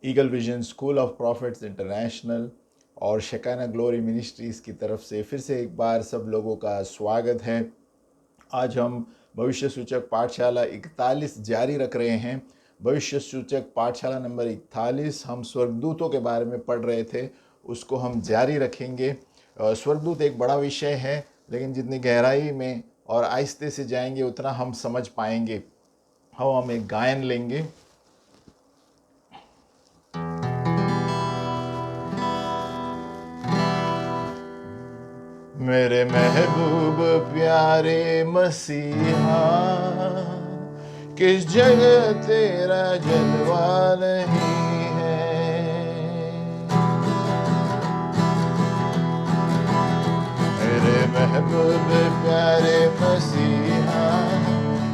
Eagle vision school of profits international और शेकाना glory ministries की तरफ से फिर से एक बार सब लोगों का स्वागत है। आज हम भविष्य सूचक पाठशाला 41 जारी रख रहे हैं। भविष्य सूचक पाठशाला नंबर 41 हम स्वर्गदूतों के बारे में पढ़ रहे थे, उसको हम जारी रखेंगे। स्वर्गदूत एक बड़ा विषय है, लेकिन जितनी गहराई में और आहिस्ते से जाएंगे उतना हम समझ पाएंगे। हम एक गायन लेंगे। मेरे महबूब प्यारे मसीहा, किस जगह तेरा जलवा नहीं है। मेरे महबूब प्यारे मसीहा,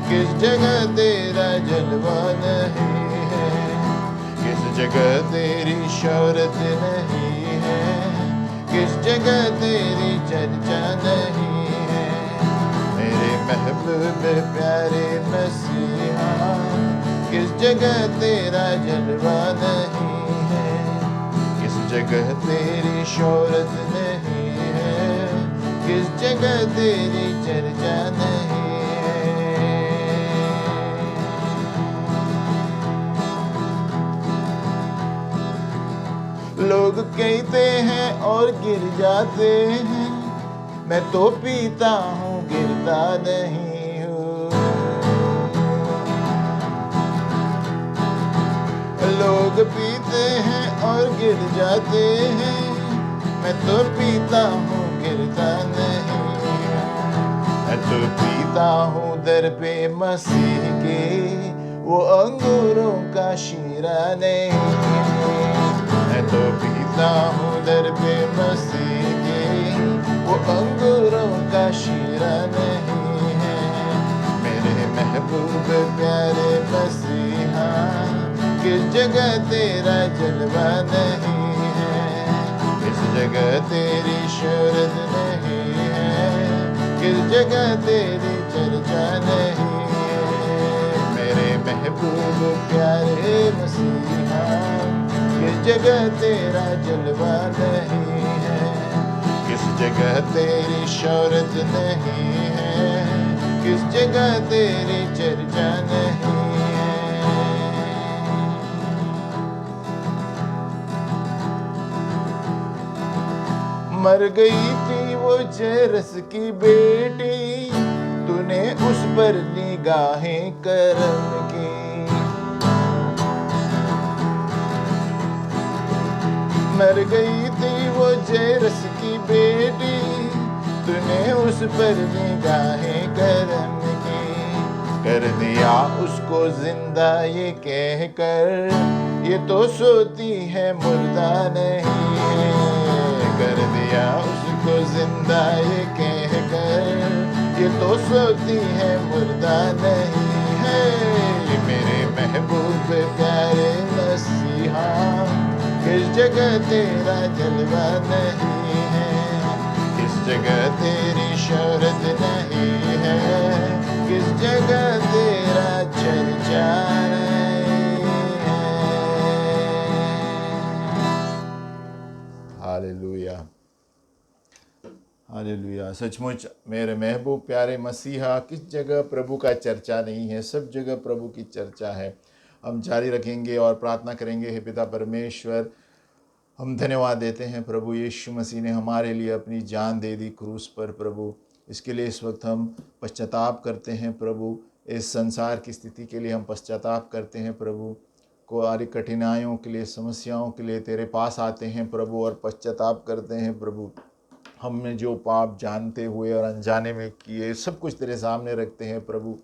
किस जगह तेरा जलवा नहीं है। किस जगह तेरी शौहरत नहीं है, किस जगह तेरी चर्चा नहीं है। मेरे महबूब प्यारे मसीहा, किस जगह तेरा जलवा नहीं है। किस जगह तेरी शौहरत नहीं है, किस जगह तेरी चर्चा नहीं है। लोग कहते हैं और गिर जाते हैं, मैं तो पीता हूँ गिरता नहीं हूँ। लोग पीते हैं और गिर जाते हैं, मैं तो पीता हूँ गिरता नहीं हूँ। मैं तो पीता हूँ दर पे मसीह के, वो अंगूरों का शीरा नहीं है। मैं तो पीता हूँ दर पे मसीह के, वो अंगूरों का शीरा नहीं है। मेरे महबूब प्यारे मसीहा, किस जगह तेरा जलवा नहीं है। किस जगह तेरी शौहरत नहीं है, किस जगह तेरी चर्चा नहीं है। मेरे महबूब प्यारे मसीहा, किस जगह तेरा जलवा नहीं है। किस जगह तेरी शौहरत नहीं है, किस जगह तेरी चर्चा नहीं है। मर गई थी वो जरस की बेटी, तूने उस पर निगाहें करम की। मर गई थी वो जरस की बेटी, तूने उस पर निगाहें करम की। कर दिया उसको जिंदा ये कहकर, ये तो सोती है मुर्दा नहीं है। कर दिया उसको जिंदा ये कहकर, ये तो सोती है मुर्दा नहीं है। मेरे महबूब प्यारे मसीहा, किस जगह तेरा जलवा नहीं है। किस जगह तेरी शौहरत नहीं है, किस जगह तेरा चर्चा नहीं है। Hallelujah, hallelujah. सचमुच मेरे महबूब प्यारे मसीहा, किस जगह प्रभु का चर्चा नहीं है, सब जगह प्रभु की चर्चा है। हम जारी रखेंगे और प्रार्थना करेंगे। हे पिता परमेश्वर, हम धन्यवाद देते हैं प्रभु, यीशु मसीह ने हमारे लिए अपनी जान दे दी क्रूस पर प्रभु। इसके लिए इस वक्त हम पश्चाताप करते हैं प्रभु। इस संसार की स्थिति के लिए हम पश्चाताप करते हैं प्रभु। कुछ कठिनाइयों के लिए, समस्याओं के लिए तेरे पास आते हैं प्रभु और पश्चाताप करते हैं प्रभु। हमने जो पाप जानते हुए और अनजाने में किए, सब कुछ तेरे सामने रखते हैं प्रभु।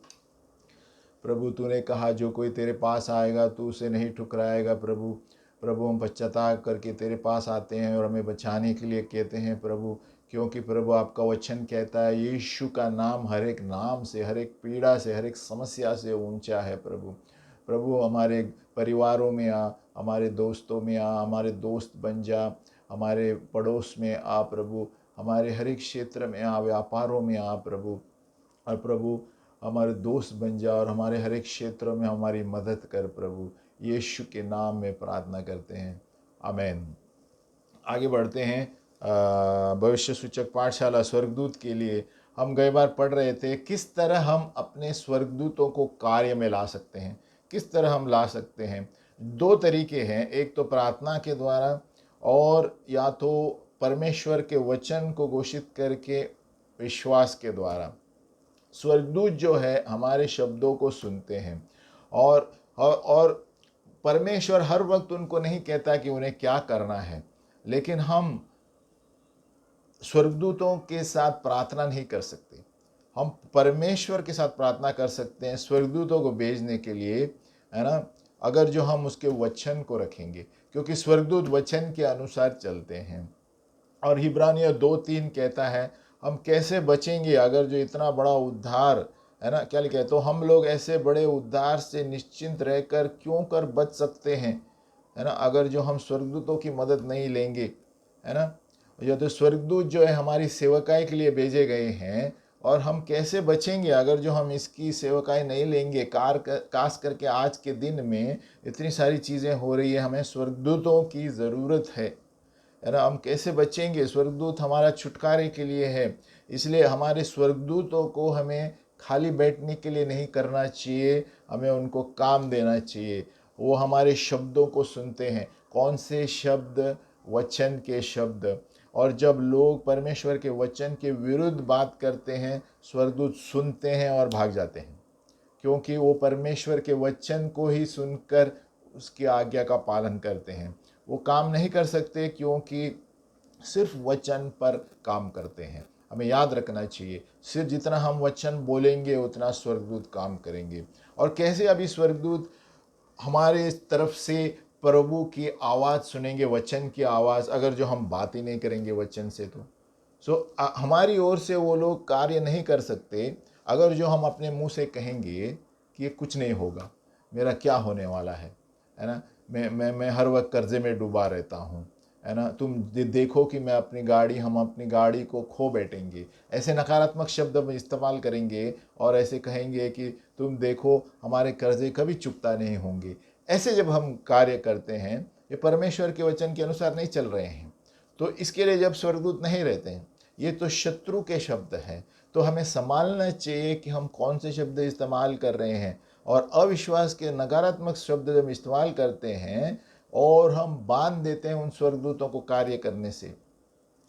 प्रभु तूने कहा जो कोई तेरे पास आएगा तू उसे नहीं ठुकराएगा प्रभु। प्रभु हम पश्चाताप करके तेरे पास आते हैं और हमें बचाने के लिए कहते हैं प्रभु, क्योंकि प्रभु आपका वचन कहता है यीशु का नाम हर एक नाम से, हर एक पीड़ा से, हर एक समस्या से ऊंचा है प्रभु। प्रभु हमारे परिवारों में आ, हमारे दोस्तों में आ, हमारे दोस्त बन जा, हमारे पड़ोस में आ प्रभु, हमारे हर एक क्षेत्र में आ, व्यापारों में आ प्रभु। और प्रभु हमारे दोस्त बन जा और हमारे हर एक क्षेत्र में हमारी मदद कर प्रभु। यीशु के नाम में प्रार्थना करते हैं, आमीन। आगे बढ़ते हैं भविष्य सूचक पाठशाला स्वर्गदूत के लिए। हम कई बार पढ़ रहे थे किस तरह हम अपने स्वर्गदूतों को कार्य में ला सकते हैं, किस तरह हम ला सकते हैं। दो तरीके हैं, एक तो प्रार्थना के द्वारा और या तो परमेश्वर के वचन को घोषित करके विश्वास के द्वारा। स्वर्गदूत जो है हमारे शब्दों को सुनते हैं और परमेश्वर हर वक्त उनको नहीं कहता कि उन्हें क्या करना है, लेकिन हम स्वर्गदूतों के साथ प्रार्थना नहीं कर सकते। हम परमेश्वर के साथ प्रार्थना कर सकते हैं स्वर्गदूतों को भेजने के लिए, है ना, अगर जो हम उसके वचन को रखेंगे, क्योंकि स्वर्गदूत वचन के अनुसार चलते हैं। और हिब्रानियों 2:3 कहता है हम कैसे बचेंगे अगर जो इतना बड़ा उद्धार, है ना, क्या लिखा है, तो हम लोग ऐसे बड़े उद्धार से निश्चिंत रहकर क्यों कर बच सकते हैं, है ना, अगर जो हम स्वर्गदूतों की मदद नहीं लेंगे, है ना। या तो स्वर्गदूत जो है हमारी सेवकाई के लिए भेजे गए हैं, और हम कैसे बचेंगे अगर जो हम इसकी सेवकाई नहीं लेंगे। खास करके आज के दिन में इतनी सारी चीज़ें हो रही है, हमें स्वर्गदूतों की ज़रूरत है ना। हम कैसे बचेंगे, स्वर्गदूत हमारा छुटकारे के लिए है। इसलिए हमारे स्वर्गदूतों को हमें खाली बैठने के लिए नहीं करना चाहिए, हमें उनको काम देना चाहिए। वो हमारे शब्दों को सुनते हैं। कौन से शब्द? वचन के शब्द। और जब लोग परमेश्वर के वचन के विरुद्ध बात करते हैं, स्वर्गदूत सुनते हैं और भाग जाते हैं, क्योंकि वो परमेश्वर के वचन को ही सुनकर उसकी आज्ञा का पालन करते हैं। वो काम नहीं कर सकते क्योंकि सिर्फ वचन पर काम करते हैं। हमें याद रखना चाहिए, सिर्फ जितना हम वचन बोलेंगे उतना स्वर्गदूत काम करेंगे। और कैसे अभी स्वर्गदूत हमारे तरफ से प्रभु की आवाज़ सुनेंगे, वचन की आवाज़, अगर जो हम बात ही नहीं करेंगे वचन से तो हमारी ओर से वो लोग कार्य नहीं कर सकते। अगर जो हम अपने मुंह से कहेंगे कि ये कुछ नहीं होगा, मेरा क्या होने वाला है ना, मैं हर वक्त कर्जे में डूबा रहता हूँ, है ना, तुम देखो कि हम अपनी गाड़ी को खो बैठेंगे, ऐसे नकारात्मक शब्द हम इस्तेमाल करेंगे और ऐसे कहेंगे कि तुम देखो हमारे कर्जे कभी चुकता नहीं होंगे। ऐसे जब हम कार्य करते हैं, ये परमेश्वर के वचन के अनुसार नहीं चल रहे हैं। तो इसके लिए जब स्वर्गदूत नहीं रहते हैं, ये तो शत्रु के शब्द हैं। तो हमें संभालना चाहिए कि हम कौन से शब्द इस्तेमाल कर रहे हैं। और अविश्वास के नकारात्मक शब्द जब इस्तेमाल करते हैं और हम बांध देते हैं उन स्वर्गदूतों को कार्य करने से।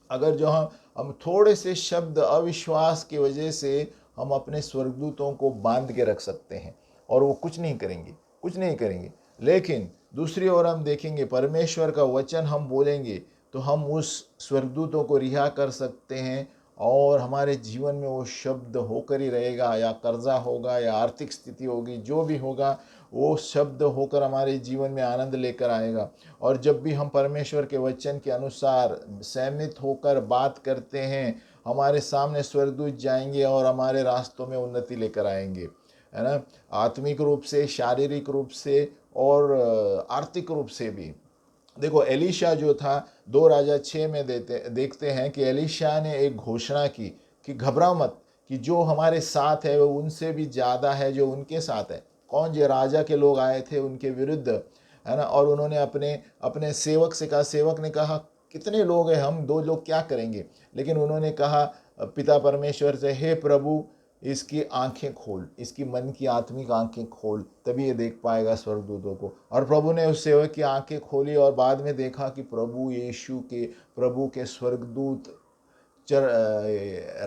अगर जो हम थोड़े से शब्द अविश्वास की वजह से हम अपने स्वर्गदूतों को बांध के रख सकते हैं और वो कुछ नहीं करेंगे, कुछ नहीं करेंगे। लेकिन दूसरी ओर हम देखेंगे, परमेश्वर का वचन हम बोलेंगे तो हम उस स्वर्गदूतों को रिहा कर सकते हैं और हमारे जीवन में वो शब्द होकर ही रहेगा। या कर्जा होगा या आर्थिक स्थिति होगी, जो भी होगा वो शब्द होकर हमारे जीवन में आनंद लेकर आएगा। और जब भी हम परमेश्वर के वचन के अनुसार सहमत होकर बात करते हैं, हमारे सामने स्वर्गदूत जाएंगे और हमारे रास्तों में उन्नति लेकर आएंगे, है ना, आत्मिक रूप से, शारीरिक रूप से और आर्थिक रूप से भी। देखो एलीशा जो था, 2 राजा 6 में देखते हैं कि एलीशा ने एक घोषणा की कि घबराओ मत, कि जो हमारे साथ है वो उनसे भी ज़्यादा है जो उनके साथ है। कौन? जो राजा के लोग आए थे उनके विरुद्ध, है ना, और उन्होंने अपने अपने सेवक से कहा, सेवक ने कहा कितने लोग हैं, हम 2 लोग क्या करेंगे। लेकिन उन्होंने कहा पिता परमेश्वर से, हे प्रभु इसकी आंखें खोल, इसकी मन की आत्मिक आंखें खोल, तभी ये देख पाएगा स्वर्गदूतों को। और प्रभु ने उस सेवक की आंखें खोली और बाद में देखा कि प्रभु के स्वर्गदूत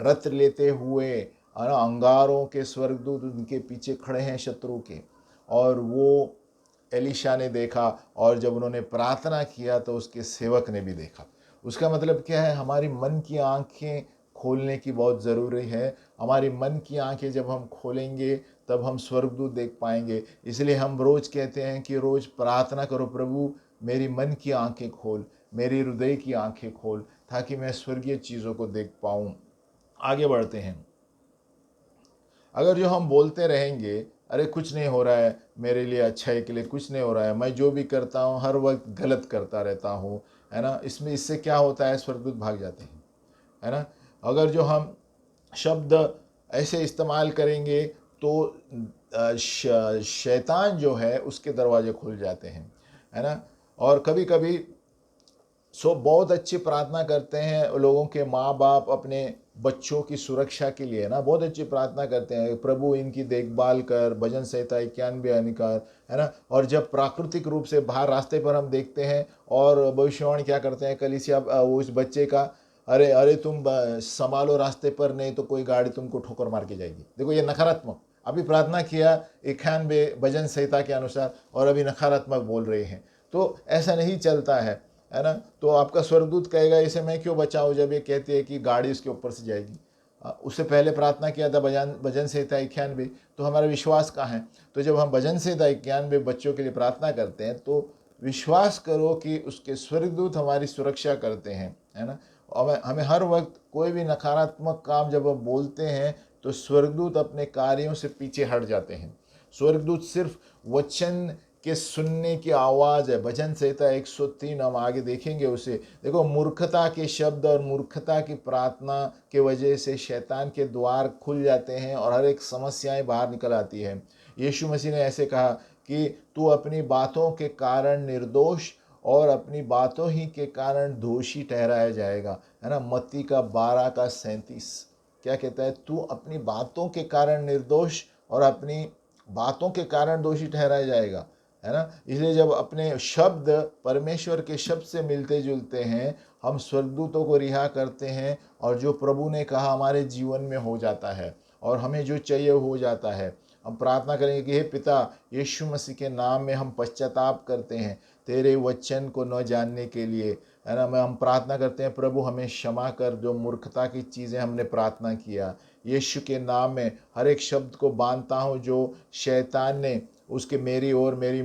रथ लेते हुए, है ना, अंगारों के स्वर्गदूत उनके पीछे खड़े हैं शत्रु के। और वो एलीशा ने देखा, और जब उन्होंने प्रार्थना किया तो उसके सेवक ने भी देखा। उसका मतलब क्या है? हमारी मन की आंखें खोलने की बहुत ज़रूरी है। हमारी मन की आंखें जब हम खोलेंगे तब हम स्वर्गदूत देख पाएंगे। इसलिए हम रोज़ कहते हैं कि रोज़ प्रार्थना करो, प्रभु मेरी मन की आंखें खोल, मेरी हृदय की आंखें खोल, ताकि मैं स्वर्गीय चीज़ों को देख पाऊँ। आगे बढ़ते हैं। अगर जो हम बोलते रहेंगे, अरे कुछ नहीं हो रहा है, मेरे लिए अच्छाई के लिए कुछ नहीं हो रहा है, मैं जो भी करता हूँ हर वक्त गलत करता रहता हूँ, है ना, इससे क्या होता है? स्वर्गदूत भाग जाते हैं, है ना। अगर जो हम शब्द ऐसे इस्तेमाल करेंगे तो शैतान जो है उसके दरवाजे खुल जाते हैं, है ना। और कभी कभी बहुत अच्छी प्रार्थना करते हैं लोगों के माँ बाप अपने बच्चों की सुरक्षा के लिए ना, बहुत अच्छी प्रार्थना करते हैं, प्रभु इनकी देखभाल कर, भजन संहिता 91 अनिकार, है ना। और जब प्राकृतिक रूप से बाहर रास्ते पर हम देखते हैं और भविष्यवाणी क्या करते हैं कलीसिया उस बच्चे का, अरे अरे तुम संभालो रास्ते पर, नहीं तो कोई गाड़ी तुमको ठोकर मार के जाएगी। देखो ये नकारात्मक, अभी प्रार्थना किया 91 भजन संहिता के अनुसार और अभी नकारात्मक बोल रहे हैं। तो ऐसा नहीं चलता है ना। तो आपका स्वर्गदूत कहेगा इसे मैं क्यों बचाऊं, जब ये कहती है कि गाड़ी उसके ऊपर से जाएगी। उससे पहले प्रार्थना किया था भजन संहिता 91, तो हमारा विश्वास कहाँ है। तो जब हम भजन संहिता 91 बच्चों के लिए प्रार्थना करते हैं तो विश्वास करो कि उसके स्वर्गदूत हमारी सुरक्षा करते हैं, है ना। और हमें हर वक्त कोई भी नकारात्मक काम जब हम बोलते हैं तो स्वर्गदूत अपने कार्यों से पीछे हट जाते हैं। स्वर्गदूत सिर्फ वचन के सुनने की आवाज़ है। भजन संहिता 103 हम आगे देखेंगे उसे। देखो मूर्खता के शब्द और मूर्खता की प्रार्थना के वजह से शैतान के द्वार खुल जाते हैं और हर एक समस्याएं बाहर निकल आती है। यीशु मसीह ने ऐसे कहा कि तू अपनी बातों के कारण निर्दोष और अपनी बातों ही के कारण दोषी ठहराया जाएगा, है ना। मत्ती का 12:37 क्या कहता है, तू अपनी बातों के कारण निर्दोष और अपनी बातों के कारण दोषी ठहराया जाएगा, है ना। इसलिए जब अपने शब्द परमेश्वर के शब्द से मिलते जुलते हैं, हम स्वर्गदूतों को रिहा करते हैं और जो प्रभु ने कहा हमारे जीवन में हो जाता है और हमें जो चाहिए हो जाता है। हम प्रार्थना करेंगे कि हे पिता, यीशु मसीह के नाम में हम पश्चाताप करते हैं तेरे वचन को न जानने के लिए, है ना। हम प्रार्थना करते हैं प्रभु हमें क्षमा कर, जो मूर्खता की चीज़ें हमने प्रार्थना किया। यीशु के नाम में हर एक शब्द को बांधता हूँ जो शैतान ने उसके मेरी और मेरे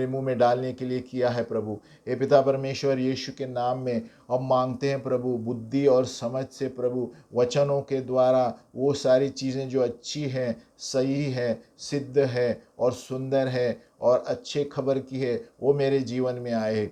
मुंह में डालने के लिए किया है प्रभु। हे पिता परमेश्वर, यीशु के नाम में हम मांगते हैं प्रभु बुद्धि और समझ से प्रभु, वचनों के द्वारा वो सारी चीज़ें जो अच्छी हैं, सही है, सिद्ध है और सुंदर है और अच्छे खबर की है, वो मेरे जीवन में आए।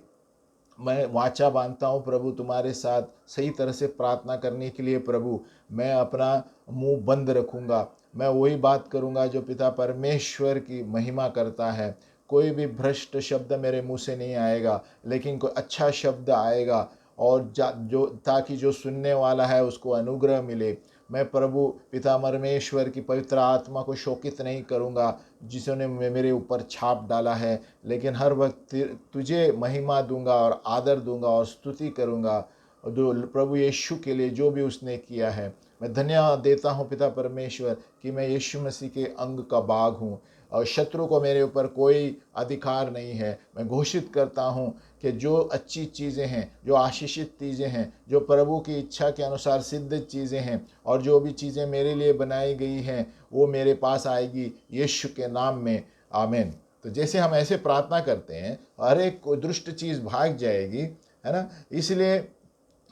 मैं वाचा बांधता हूँ प्रभु तुम्हारे साथ सही तरह से प्रार्थना करने के लिए प्रभु। मैं अपना मुंह बंद रखूँगा, मैं वही बात करूँगा जो पिता परमेश्वर की महिमा करता है। कोई भी भ्रष्ट शब्द मेरे मुंह से नहीं आएगा, लेकिन कोई अच्छा शब्द आएगा और जो ताकि जो सुनने वाला है उसको अनुग्रह मिले। मैं प्रभु पिता परमेश्वर की पवित्र आत्मा को शोकित नहीं करूँगा जिसने मेरे ऊपर छाप डाला है, लेकिन हर वक्त तुझे महिमा दूंगा और आदर दूंगा और स्तुति करूंगा जो प्रभु यीशु के लिए जो भी उसने किया है। मैं धन्यवाद देता हूँ पिता परमेश्वर कि मैं यीशु मसीह के अंग का भाग हूँ और शत्रु को मेरे ऊपर कोई अधिकार नहीं है। मैं घोषित करता हूँ कि जो अच्छी चीज़ें हैं, जो आशीषित चीज़ें हैं, जो प्रभु की इच्छा के अनुसार सिद्ध चीज़ें हैं और जो भी चीज़ें मेरे लिए बनाई गई हैं वो मेरे पास आएगी यीशु के नाम में, आमीन। तो जैसे हम ऐसे प्रार्थना करते हैं हर एक दुष्ट चीज़ भाग जाएगी, है ना। इसलिए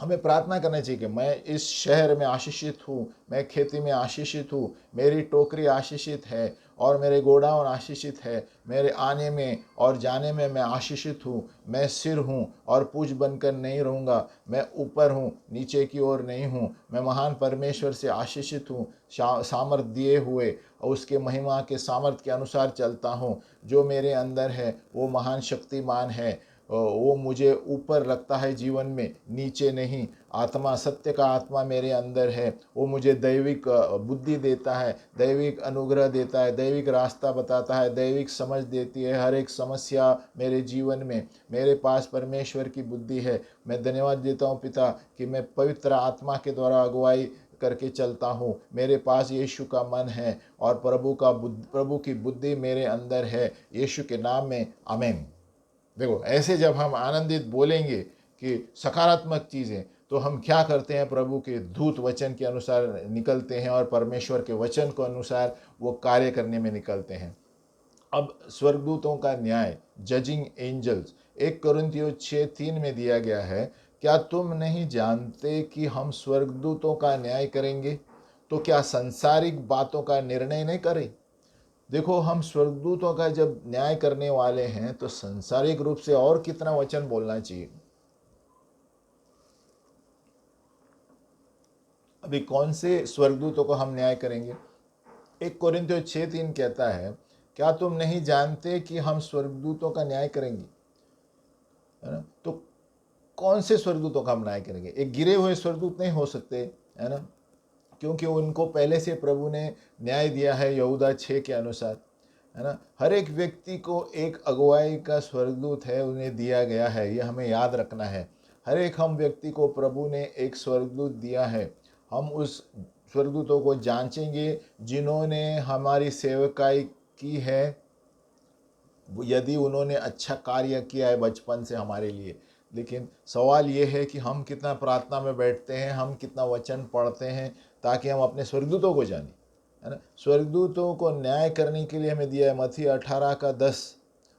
हमें प्रार्थना करना चाहिए कि मैं इस शहर में आशीषित हूँ, मैं खेती में आशीषित हूँ, मेरी टोकरी आशीषित है और मेरे गोडाउन आशीषित है, मेरे आने में और जाने में मैं आशीषित हूँ। मैं सिर हूँ और पूंछ बनकर नहीं रहूँगा, मैं ऊपर हूँ नीचे की ओर नहीं हूँ। मैं महान परमेश्वर से आशीषित हूँ, सामर्थ दिए हुए और उसके महिमा के सामर्थ के अनुसार चलता हूँ। जो मेरे अंदर है वो महान शक्तिमान है, वो मुझे ऊपर रखता है जीवन में, नीचे नहीं। आत्मा, सत्य का आत्मा मेरे अंदर है, वो मुझे दैविक बुद्धि देता है, दैविक अनुग्रह देता है, दैविक रास्ता बताता है, दैविक समझ देती है हर एक समस्या मेरे जीवन में। मेरे पास परमेश्वर की बुद्धि है। मैं धन्यवाद देता हूँ पिता कि मैं पवित्र आत्मा के द्वारा अगुवाई करके चलता हूँ। मेरे पास यीशु का मन है और प्रभु की बुद्धि मेरे अंदर है, यीशु के नाम में, आमीन। देखो ऐसे जब हम आनंदित बोलेंगे कि सकारात्मक चीज़ें, तो हम क्या करते हैं, प्रभु के दूत वचन के अनुसार निकलते हैं और परमेश्वर के वचन को अनुसार वो कार्य करने में निकलते हैं। अब स्वर्गदूतों का न्याय, जजिंग एंजल्स, 1 कोरिन्थियों 6:3 में दिया गया है, क्या तुम नहीं जानते कि हम स्वर्गदूतों का न्याय करेंगे, तो क्या संसारिक बातों का निर्णय नहीं करें। देखो हम स्वर्गदूतों का जब न्याय करने वाले हैं तो संसारिक रूप से और कितना वचन बोलना चाहिए। अभी कौन से स्वर्गदूतों को हम न्याय करेंगे, 1 कोरिन्थियों 6:3 कहता है, क्या तुम नहीं जानते कि हम स्वर्गदूतों का न्याय करेंगे? है ना? तो कौन से स्वर्गदूतों का हम न्याय करेंगे? एक गिरे हुए स्वर्गदूत नहीं हो सकते, है ना? क्योंकि उनको पहले से प्रभु ने न्याय दिया है यहूदा 6 के अनुसार, है ना? हर एक व्यक्ति को एक अगुवाई का स्वर्गदूत है, उन्हें दिया गया है, ये हमें याद रखना है। हर एक हम व्यक्ति को प्रभु ने एक स्वर्गदूत दिया है। हम उस स्वर्गदूतों को जांचेंगे जिन्होंने हमारी सेवकाई की है, यदि उन्होंने अच्छा कार्य किया है बचपन से हमारे लिए। लेकिन सवाल ये है कि हम कितना प्रार्थना में बैठते हैं, हम कितना वचन पढ़ते हैं, ताकि हम अपने स्वर्गदूतों को जानें, है ना? स्वर्गदूतों को न्याय करने के लिए हमें दिया है मत्ती 18:10।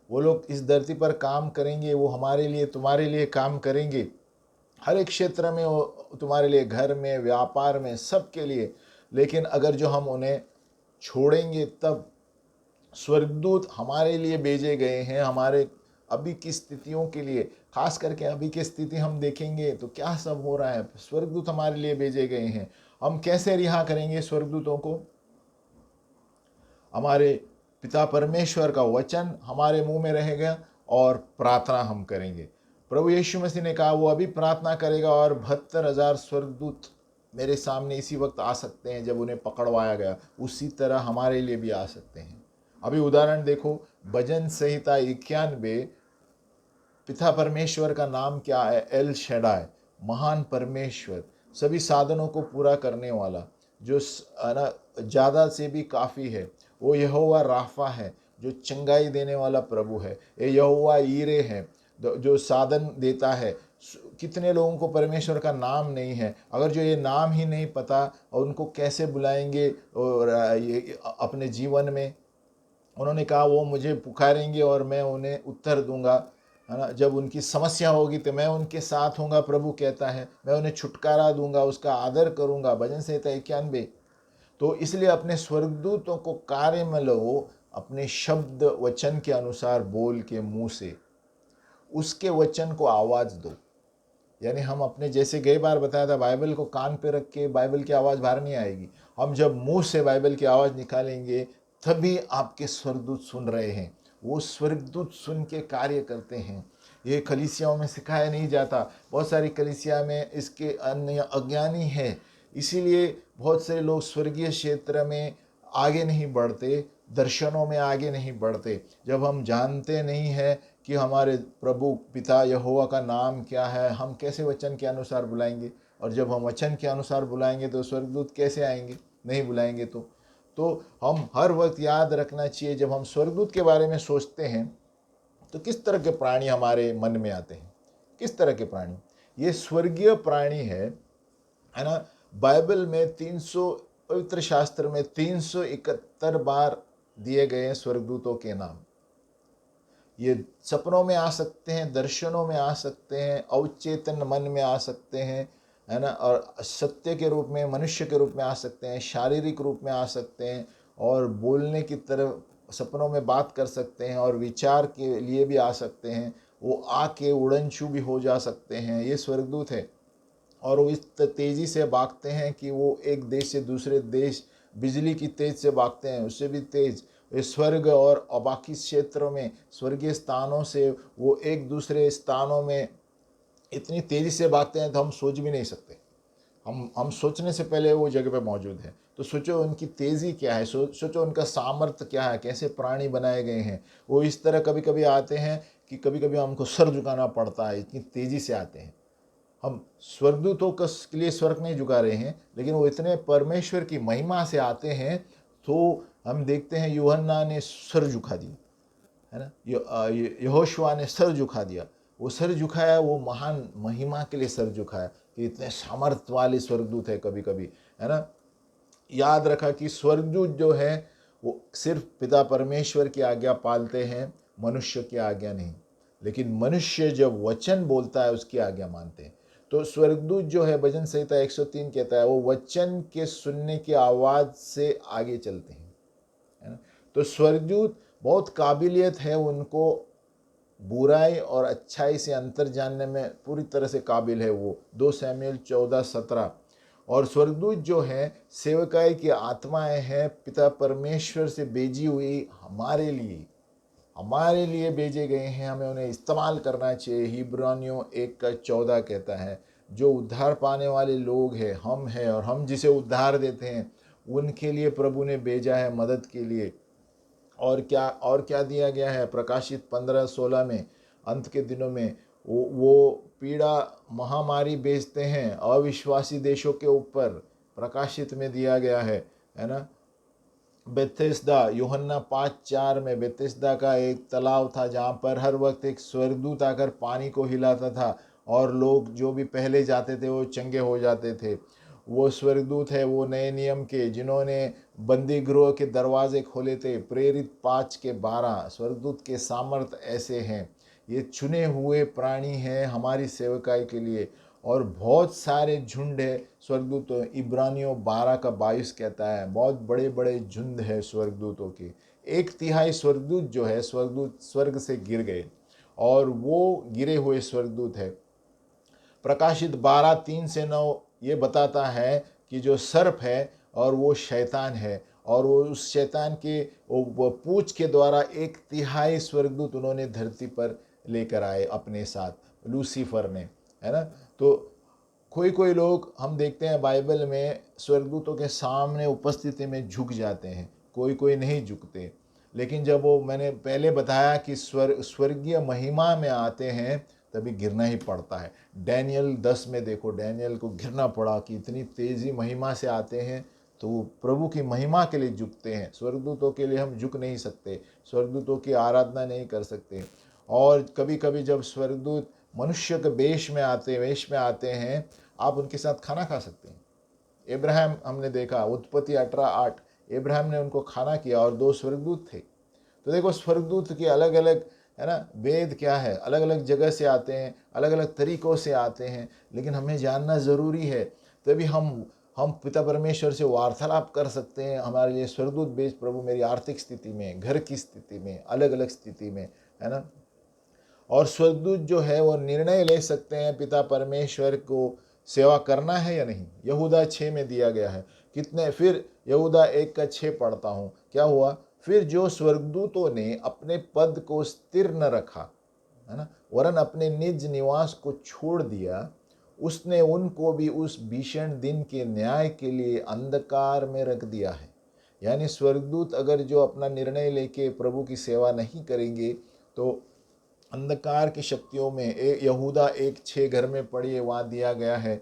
वो लोग इस धरती पर काम करेंगे, वो हमारे लिए, तुम्हारे लिए काम करेंगे। हर एक क्षेत्र में वो तुम्हारे लिए, घर में, व्यापार में, सबके लिए। लेकिन अगर जो हम उन्हें छोड़ेंगे, तब स्वर्गदूत हमारे लिए भेजे गए हैं, हमारे अभी की स्थितियों के लिए। खास करके अभी की स्थिति हम देखेंगे तो क्या सब हो रहा है, स्वर्गदूत हमारे लिए भेजे गए हैं। हम कैसे रिहा करेंगे स्वर्गदूतों को? हमारे पिता परमेश्वर का वचन हमारे मुंह में रहेगा और प्रार्थना हम करेंगे। प्रभु यीशु मसीह ने कहा वो अभी प्रार्थना करेगा और 72,000 स्वर्गदूत मेरे सामने इसी वक्त आ सकते हैं जब उन्हें पकड़वाया गया, उसी तरह हमारे लिए भी आ सकते हैं। अभी उदाहरण देखो, भजन संहिता 91, पिता परमेश्वर का नाम क्या है? एल शैडाई, महान परमेश्वर, सभी साधनों को पूरा करने वाला, जो ज़्यादा से भी काफ़ी है। वो यहोवा राफा है, जो चंगाई देने वाला प्रभु है। ये यहोवा ईरे है, जो साधन देता है। कितने लोगों को परमेश्वर का नाम नहीं है? अगर जो ये नाम ही नहीं पता, और उनको कैसे बुलाएंगे और ये अपने जीवन में? उन्होंने कहा वो मुझे पुकारेंगे और मैं उन्हें उत्तर दूंगा, है ना? जब उनकी समस्या होगी तो मैं उनके साथ हूँगा, प्रभु कहता है। मैं उन्हें छुटकारा दूंगा, उसका आदर करूंगा। भजन संहिता 91। तो इसलिए अपने स्वर्गदूतों को कार्य में लो, अपने शब्द वचन के अनुसार बोल के मुंह से उसके वचन को आवाज दो। यानी हम अपने, जैसे कई बार बताया था, बाइबल को कान पे रख के बाइबल की आवाज़ बाहर नहीं आएगी। हम जब मुंह से बाइबल की आवाज़ निकालेंगे तभी आपके स्वर्गदूत सुन रहे हैं। वो स्वर्गदूत सुन के कार्य करते हैं। ये कलीसियाओं में सिखाया नहीं जाता। बहुत सारी कलीसिया में इसके अन्य अज्ञानी है, इसीलिए बहुत से लोग स्वर्गीय क्षेत्र में आगे नहीं बढ़ते, दर्शनों में आगे नहीं बढ़ते। जब हम जानते नहीं है कि हमारे प्रभु पिता यहोवा का नाम क्या है, हम कैसे वचन के अनुसार बुलाएंगे? और जब हम वचन के अनुसार बुलाएंगे तो स्वर्गदूत कैसे आएंगे? नहीं बुलाएंगे तो हम हर वक्त याद रखना चाहिए, जब हम स्वर्गदूत के बारे में सोचते हैं तो किस तरह के प्राणी हमारे मन में आते हैं? किस तरह के प्राणी? ये स्वर्गीय प्राणी है ना? बाइबल में 300, पवित्र शास्त्र में 371 बार दिए गए हैं स्वर्गदूतों के नाम। ये सपनों में आ सकते हैं, दर्शनों में आ सकते हैं, अवचेतन मन में आ सकते हैं, है ना? और सत्य के रूप में, मनुष्य के रूप में आ सकते हैं, शारीरिक रूप में आ सकते हैं, और बोलने की तरफ सपनों में बात कर सकते हैं, और विचार के लिए भी आ सकते हैं। वो आके उड़नछू भी हो जा सकते हैं। ये स्वर्गदूत है। और वो इस तेज़ी से भागते हैं कि वो एक देश से दूसरे देश बिजली की तेज से भागते हैं, उससे भी तेज। वे स्वर्ग और बाकी क्षेत्रों में, स्वर्गीय स्थानों से वो एक दूसरे स्थानों में इतनी तेज़ी से भागते हैं तो हम सोच भी नहीं सकते। हम सोचने से पहले वो जगह पे मौजूद है। तो सोचो उनकी तेज़ी क्या है, सोचो उनका सामर्थ्य क्या है, कैसे प्राणी बनाए गए हैं। वो इस तरह कभी कभी आते हैं कि कभी कभी हमको सर झुकाना पड़ता है, इतनी तेज़ी से आते हैं। हम स्वर्गदूतों के लिए स्वर्ग नहीं झुका रहे हैं, लेकिन वो इतने परमेश्वर की महिमा से आते हैं। तो हम देखते हैं यूहन्ना ने सर झुका दिया, है ना? यहोशुआ ने सर झुका दिया। वो सर झुकाया, वो महान महिमा के लिए सर झुकाया कि इतने सामर्थ्य वाले स्वर्गदूत है कभी कभी, है ना? याद रखा कि स्वर्गदूत जो है वो सिर्फ पिता परमेश्वर की आज्ञा पालते हैं, मनुष्य की आज्ञा नहीं। लेकिन मनुष्य जब वचन बोलता है उसकी आज्ञा मानते हैं। तो स्वर्गदूत जो है, भजन संहिता 103 कहता है, वो वचन के सुनने की आवाज़ से आगे चलते हैं, है ना? तो स्वर्गदूत बहुत काबिलियत है उनको, बुराई और अच्छाई से अंतर जानने में पूरी तरह से काबिल है वो। 2 शमूएल 14:17। और स्वर्गदूत जो है सेवकाई की आत्माएं हैं, पिता परमेश्वर से भेजी हुई हमारे लिए भेजे गए हैं। हमें उन्हें इस्तेमाल करना चाहिए। हिब्रानियों 1:14 कहता है, जो उद्धार पाने वाले लोग हैं, हम हैं, और हम जिसे उद्धार देते हैं उनके लिए प्रभु ने भेजा है मदद के लिए। और क्या दिया गया है? प्रकाशित 15:16 में, अंत के दिनों में वो पीड़ा महामारी भेजते हैं अविश्वासी देशों के ऊपर। प्रकाशित में दिया गया है ना। बेथेस्दा, यूहन्ना 5:4 में बेथेस्दा का एक तालाब था जहाँ पर हर वक्त एक स्वर्गदूत आकर पानी को हिलाता था, और लोग जो भी पहले जाते थे वो चंगे हो जाते थे। वो स्वर्गदूत है वो नए नियम के, जिन्होंने बंदी गृह के दरवाजे खोले थे। प्रेरित 5:12। स्वर्गदूत के सामर्थ ऐसे हैं, ये चुने हुए प्राणी हैं हमारी सेवकाई के लिए, और बहुत सारे झुंड है स्वर्गदूतों। इब्रानियों 12:22 कहता है, बहुत बड़े बड़े झुंड है स्वर्गदूतों के। 1/3 स्वर्गदूत जो है, स्वर्गदूत स्वर्ग से गिर गए, और वो गिरे हुए स्वर्गदूत है। प्रकाशित 12:3-9 ये बताता है कि जो सर्प है और वो शैतान है, और वो उस शैतान के वो पूंछ के द्वारा 1/3 स्वर्गदूत उन्होंने धरती पर लेकर आए अपने साथ, लूसीफर ने, है ना। तो कोई कोई लोग हम देखते हैं बाइबल में स्वर्गदूतों के सामने उपस्थिति में झुक जाते हैं, कोई कोई नहीं झुकते। लेकिन जब वो मैंने पहले बताया कि स्वर्गीय महिमा में आते हैं, तभी गिरना ही पड़ता है। डैनियल 10 में देखो, डैनियल को गिरना पड़ा कि इतनी तेज़ी महिमा से आते हैं, तो वो प्रभु की महिमा के लिए झुकते हैं। स्वर्गदूतों के लिए हम झुक नहीं सकते, स्वर्गदूतों की आराधना नहीं कर सकते। और कभी कभी जब स्वर्गदूत मनुष्य के वेश में आते हैं, आप उनके साथ खाना खा सकते हैं। इब्राहिम हमने देखा, उत्पत्ति 18:8, इब्राहिम ने उनको खाना किया और 2 स्वर्गदूत थे। तो देखो स्वर्गदूत के अलग अलग, है ना, वेद क्या है, अलग अलग जगह से आते हैं, अलग अलग तरीक़ों से आते हैं, लेकिन हमें जानना ज़रूरी है। तभी हम पिता परमेश्वर से वार्तालाप कर सकते हैं। हमारे लिए स्वर्गदूत भेज प्रभु, मेरी आर्थिक स्थिति में, घर की स्थिति में, अलग अलग स्थिति में, है ना। और स्वर्गदूत जो है वो निर्णय ले सकते हैं पिता परमेश्वर को सेवा करना है या नहीं। यहूदा 6 में दिया गया है कितने, फिर यहूदा 1:6 पढ़ता हूँ, क्या हुआ? फिर जो स्वर्गदूतों ने अपने पद को स्थिर न रखा, है ना, वरन अपने निज निवास को छोड़ दिया, उसने उनको भी उस भीषण दिन के न्याय के लिए अंधकार में रख दिया है। यानी स्वर्गदूत अगर जो अपना निर्णय लेके प्रभु की सेवा नहीं करेंगे, तो अंधकार की शक्तियों में, यहूदा 1:6 घर में पढ़िए, वहाँ दिया गया है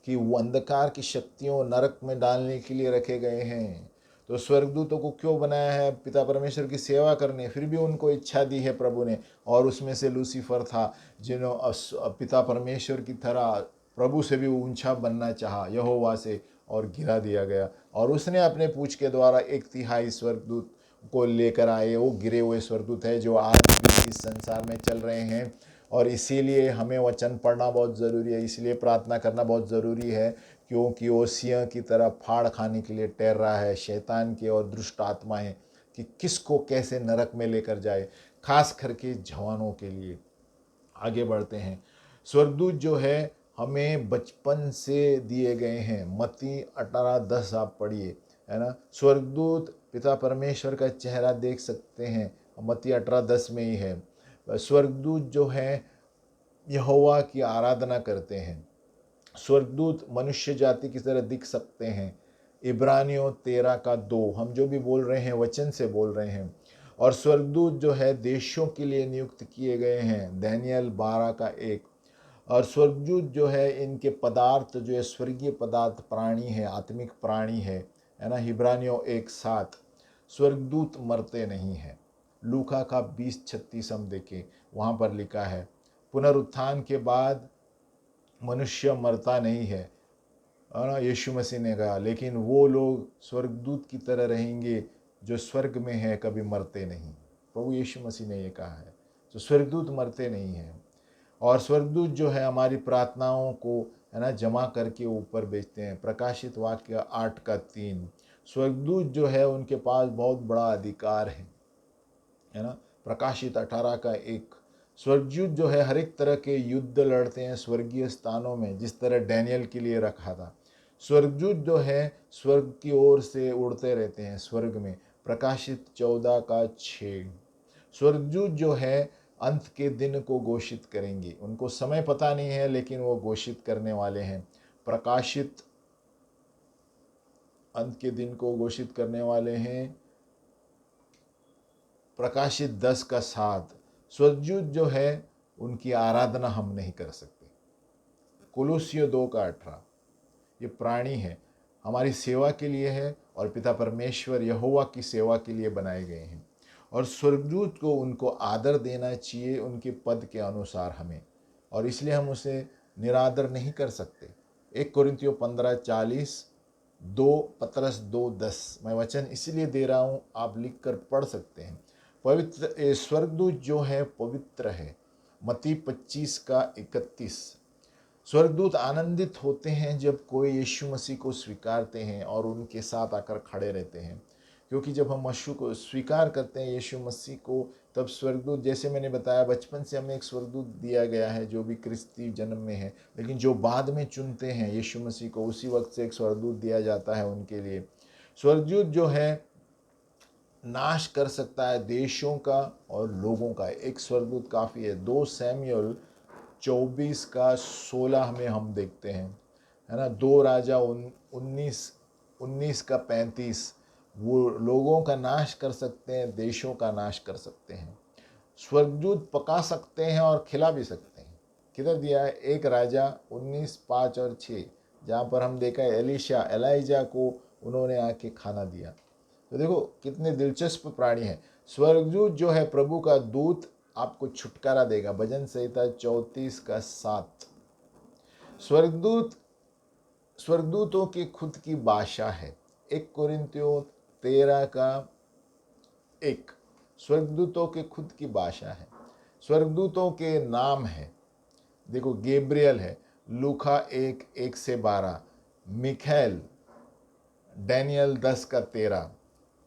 कि वो अंधकार की शक्तियों नरक में डालने के लिए रखे गए हैं। तो स्वर्गदूतों को क्यों बनाया है? पिता परमेश्वर की सेवा करने। फिर भी उनको इच्छा दी है प्रभु ने, और उसमें से लूसीफर था, जिन्होंने पिता परमेश्वर की तरह प्रभु से भी ऊंचा बनना चाहा, यहोवा से, और गिरा दिया गया। और उसने अपने पूंछ के द्वारा 1/3 स्वर्गदूत को लेकर आए। वो गिरे हुए स्वर्गदूत है जो आज भी इस संसार में चल रहे हैं। और इसीलिए हमें वचन पढ़ना बहुत ज़रूरी है, इसलिए प्रार्थना करना बहुत ज़रूरी है, क्योंकि वो सिंह की तरह फाड़ खाने के लिए तैर रहा है, शैतान के और दुष्ट आत्माएं, कि किसको कैसे नरक में लेकर जाए, खास करके जवानों के लिए। आगे बढ़ते हैं। स्वर्गदूत जो है हमें बचपन से दिए गए हैं। मत्ती 18:10 आप पढ़िए, है ना। स्वर्गदूत पिता परमेश्वर का चेहरा देख सकते हैं, मत्ती 18:10 में ही है। स्वर्गदूत जो है यहोवा की आराधना करते हैं। स्वर्गदूत मनुष्य जाति की तरह दिख सकते हैं। इब्रानियों 13:2, हम जो भी बोल रहे हैं वचन से बोल रहे हैं। और स्वर्गदूत जो है देशों के लिए नियुक्त किए गए हैं, दानियेल 12:1। और स्वर्गदूत जो है इनके पदार्थ जो है स्वर्गीय पदार्थ, प्राणी है, आत्मिक प्राणी है ना। हिब्रानियों 1:7, स्वर्गदूत मरते नहीं हैं। लूका का 20:36 हम देखें, वहाँ पर लिखा है पुनरुत्थान के बाद मनुष्य मरता नहीं है ना, यीशु मसीह ने कहा, लेकिन वो लोग स्वर्गदूत की तरह रहेंगे जो स्वर्ग में है, कभी मरते नहीं। प्रभु यीशु मसीह ने ये कहा है, तो स्वर्गदूत मरते नहीं हैं। और स्वर्गदूत जो है हमारी प्रार्थनाओं को, है ना, जमा करके ऊपर भेजते हैं। प्रकाशित वाक्य 8:3, स्वर्गदूत जो है उनके पास बहुत बड़ा अधिकार है ना। प्रकाशित 18:1, स्वर्गदूत जो है हर एक तरह के युद्ध लड़ते हैं स्वर्गीय स्थानों में, जिस तरह डैनियल के लिए रखा था। स्वर्गदूत जो है स्वर्ग की ओर से उड़ते रहते हैं स्वर्ग में। प्रकाशित 14:6। स्वर्गदूत जो है अंत के दिन को घोषित करेंगे। उनको समय पता नहीं है लेकिन वो घोषित करने वाले हैं। प्रकाशित अंत के दिन को घोषित करने वाले हैं। प्रकाशित 10:7। स्वर्गदूत जो है उनकी आराधना हम नहीं कर सकते। कोलोसियों 2:18। ये प्राणी है, हमारी सेवा के लिए है और पिता परमेश्वर यहोवा की सेवा के लिए बनाए गए हैं। और स्वर्गदूत को उनको आदर देना चाहिए उनके पद के अनुसार हमें, और इसलिए हम उसे निरादर नहीं कर सकते। 1 कोरिन्थियों 15:40, 2 पतरस 2:10। मैं वचन इसलिए दे रहा हूँ, आप लिख कर पढ़ सकते हैं। पवित्र स्वर्गदूत जो है पवित्र है। मत्ती 25:31। स्वर्गदूत आनंदित होते हैं जब कोई यीशु मसीह को स्वीकारते हैं और उनके साथ आकर खड़े रहते हैं, क्योंकि जब हम यीशु को स्वीकार करते हैं, यीशु मसीह को, तब स्वर्गदूत, जैसे मैंने बताया, बचपन से हमें एक स्वर्गदूत दिया गया है जो भी क्रिस्ती जन्म में है, लेकिन जो बाद में चुनते हैं यीशु मसीह को, उसी वक्त से एक स्वर्गदूत दिया जाता है उनके लिए। स्वर्गदूत जो है नाश कर सकता है देशों का और लोगों का। एक स्वर्गदूत काफ़ी है। 2 सैमुएल 24:16 में हम देखते हैं, है ना। 2 राजा 19:35। वो लोगों का नाश कर सकते हैं, देशों का नाश कर सकते हैं। स्वर्गदूत पका सकते हैं और खिला भी सकते हैं। किधर दिया है? 1 राजा 19:5 और 6, जहाँ पर हम देखा है एलाइजा को उन्होंने आके खाना दिया। तो देखो कितने दिलचस्प प्राणी है। स्वर्गदूत जो है प्रभु का दूत आपको छुटकारा देगा। भजन संहिता 34:7। स्वर्गदूत स्वर्गदूतों की खुद की भाषा है। 1 कोरिन्थियों 13:1। स्वर्गदूतों के खुद की भाषा है। स्वर्गदूतों के नाम है, देखो, गैब्रियल है, लूका 1:1-12, मिखाएल, डैनियल 10:13,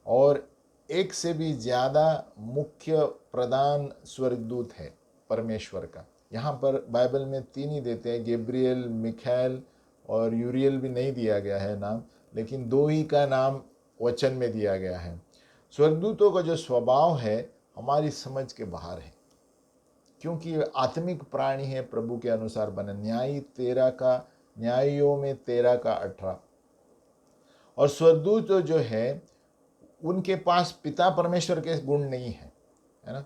और एक से भी ज़्यादा मुख्य प्रधान स्वर्गदूत है परमेश्वर का। यहाँ पर बाइबल में 3 ही देते हैं, गैब्रियल, मिखाएल और यूरियल भी नहीं दिया गया है नाम, लेकिन 2 ही का नाम वचन में दिया गया है। स्वर्गदूतों का जो स्वभाव है हमारी समझ के बाहर है, क्योंकि वे आत्मिक प्राणी है, प्रभु के अनुसार बने। न्यायियों में 13:18। और स्वर्गदूत जो है उनके पास पिता परमेश्वर के गुण नहीं है ना।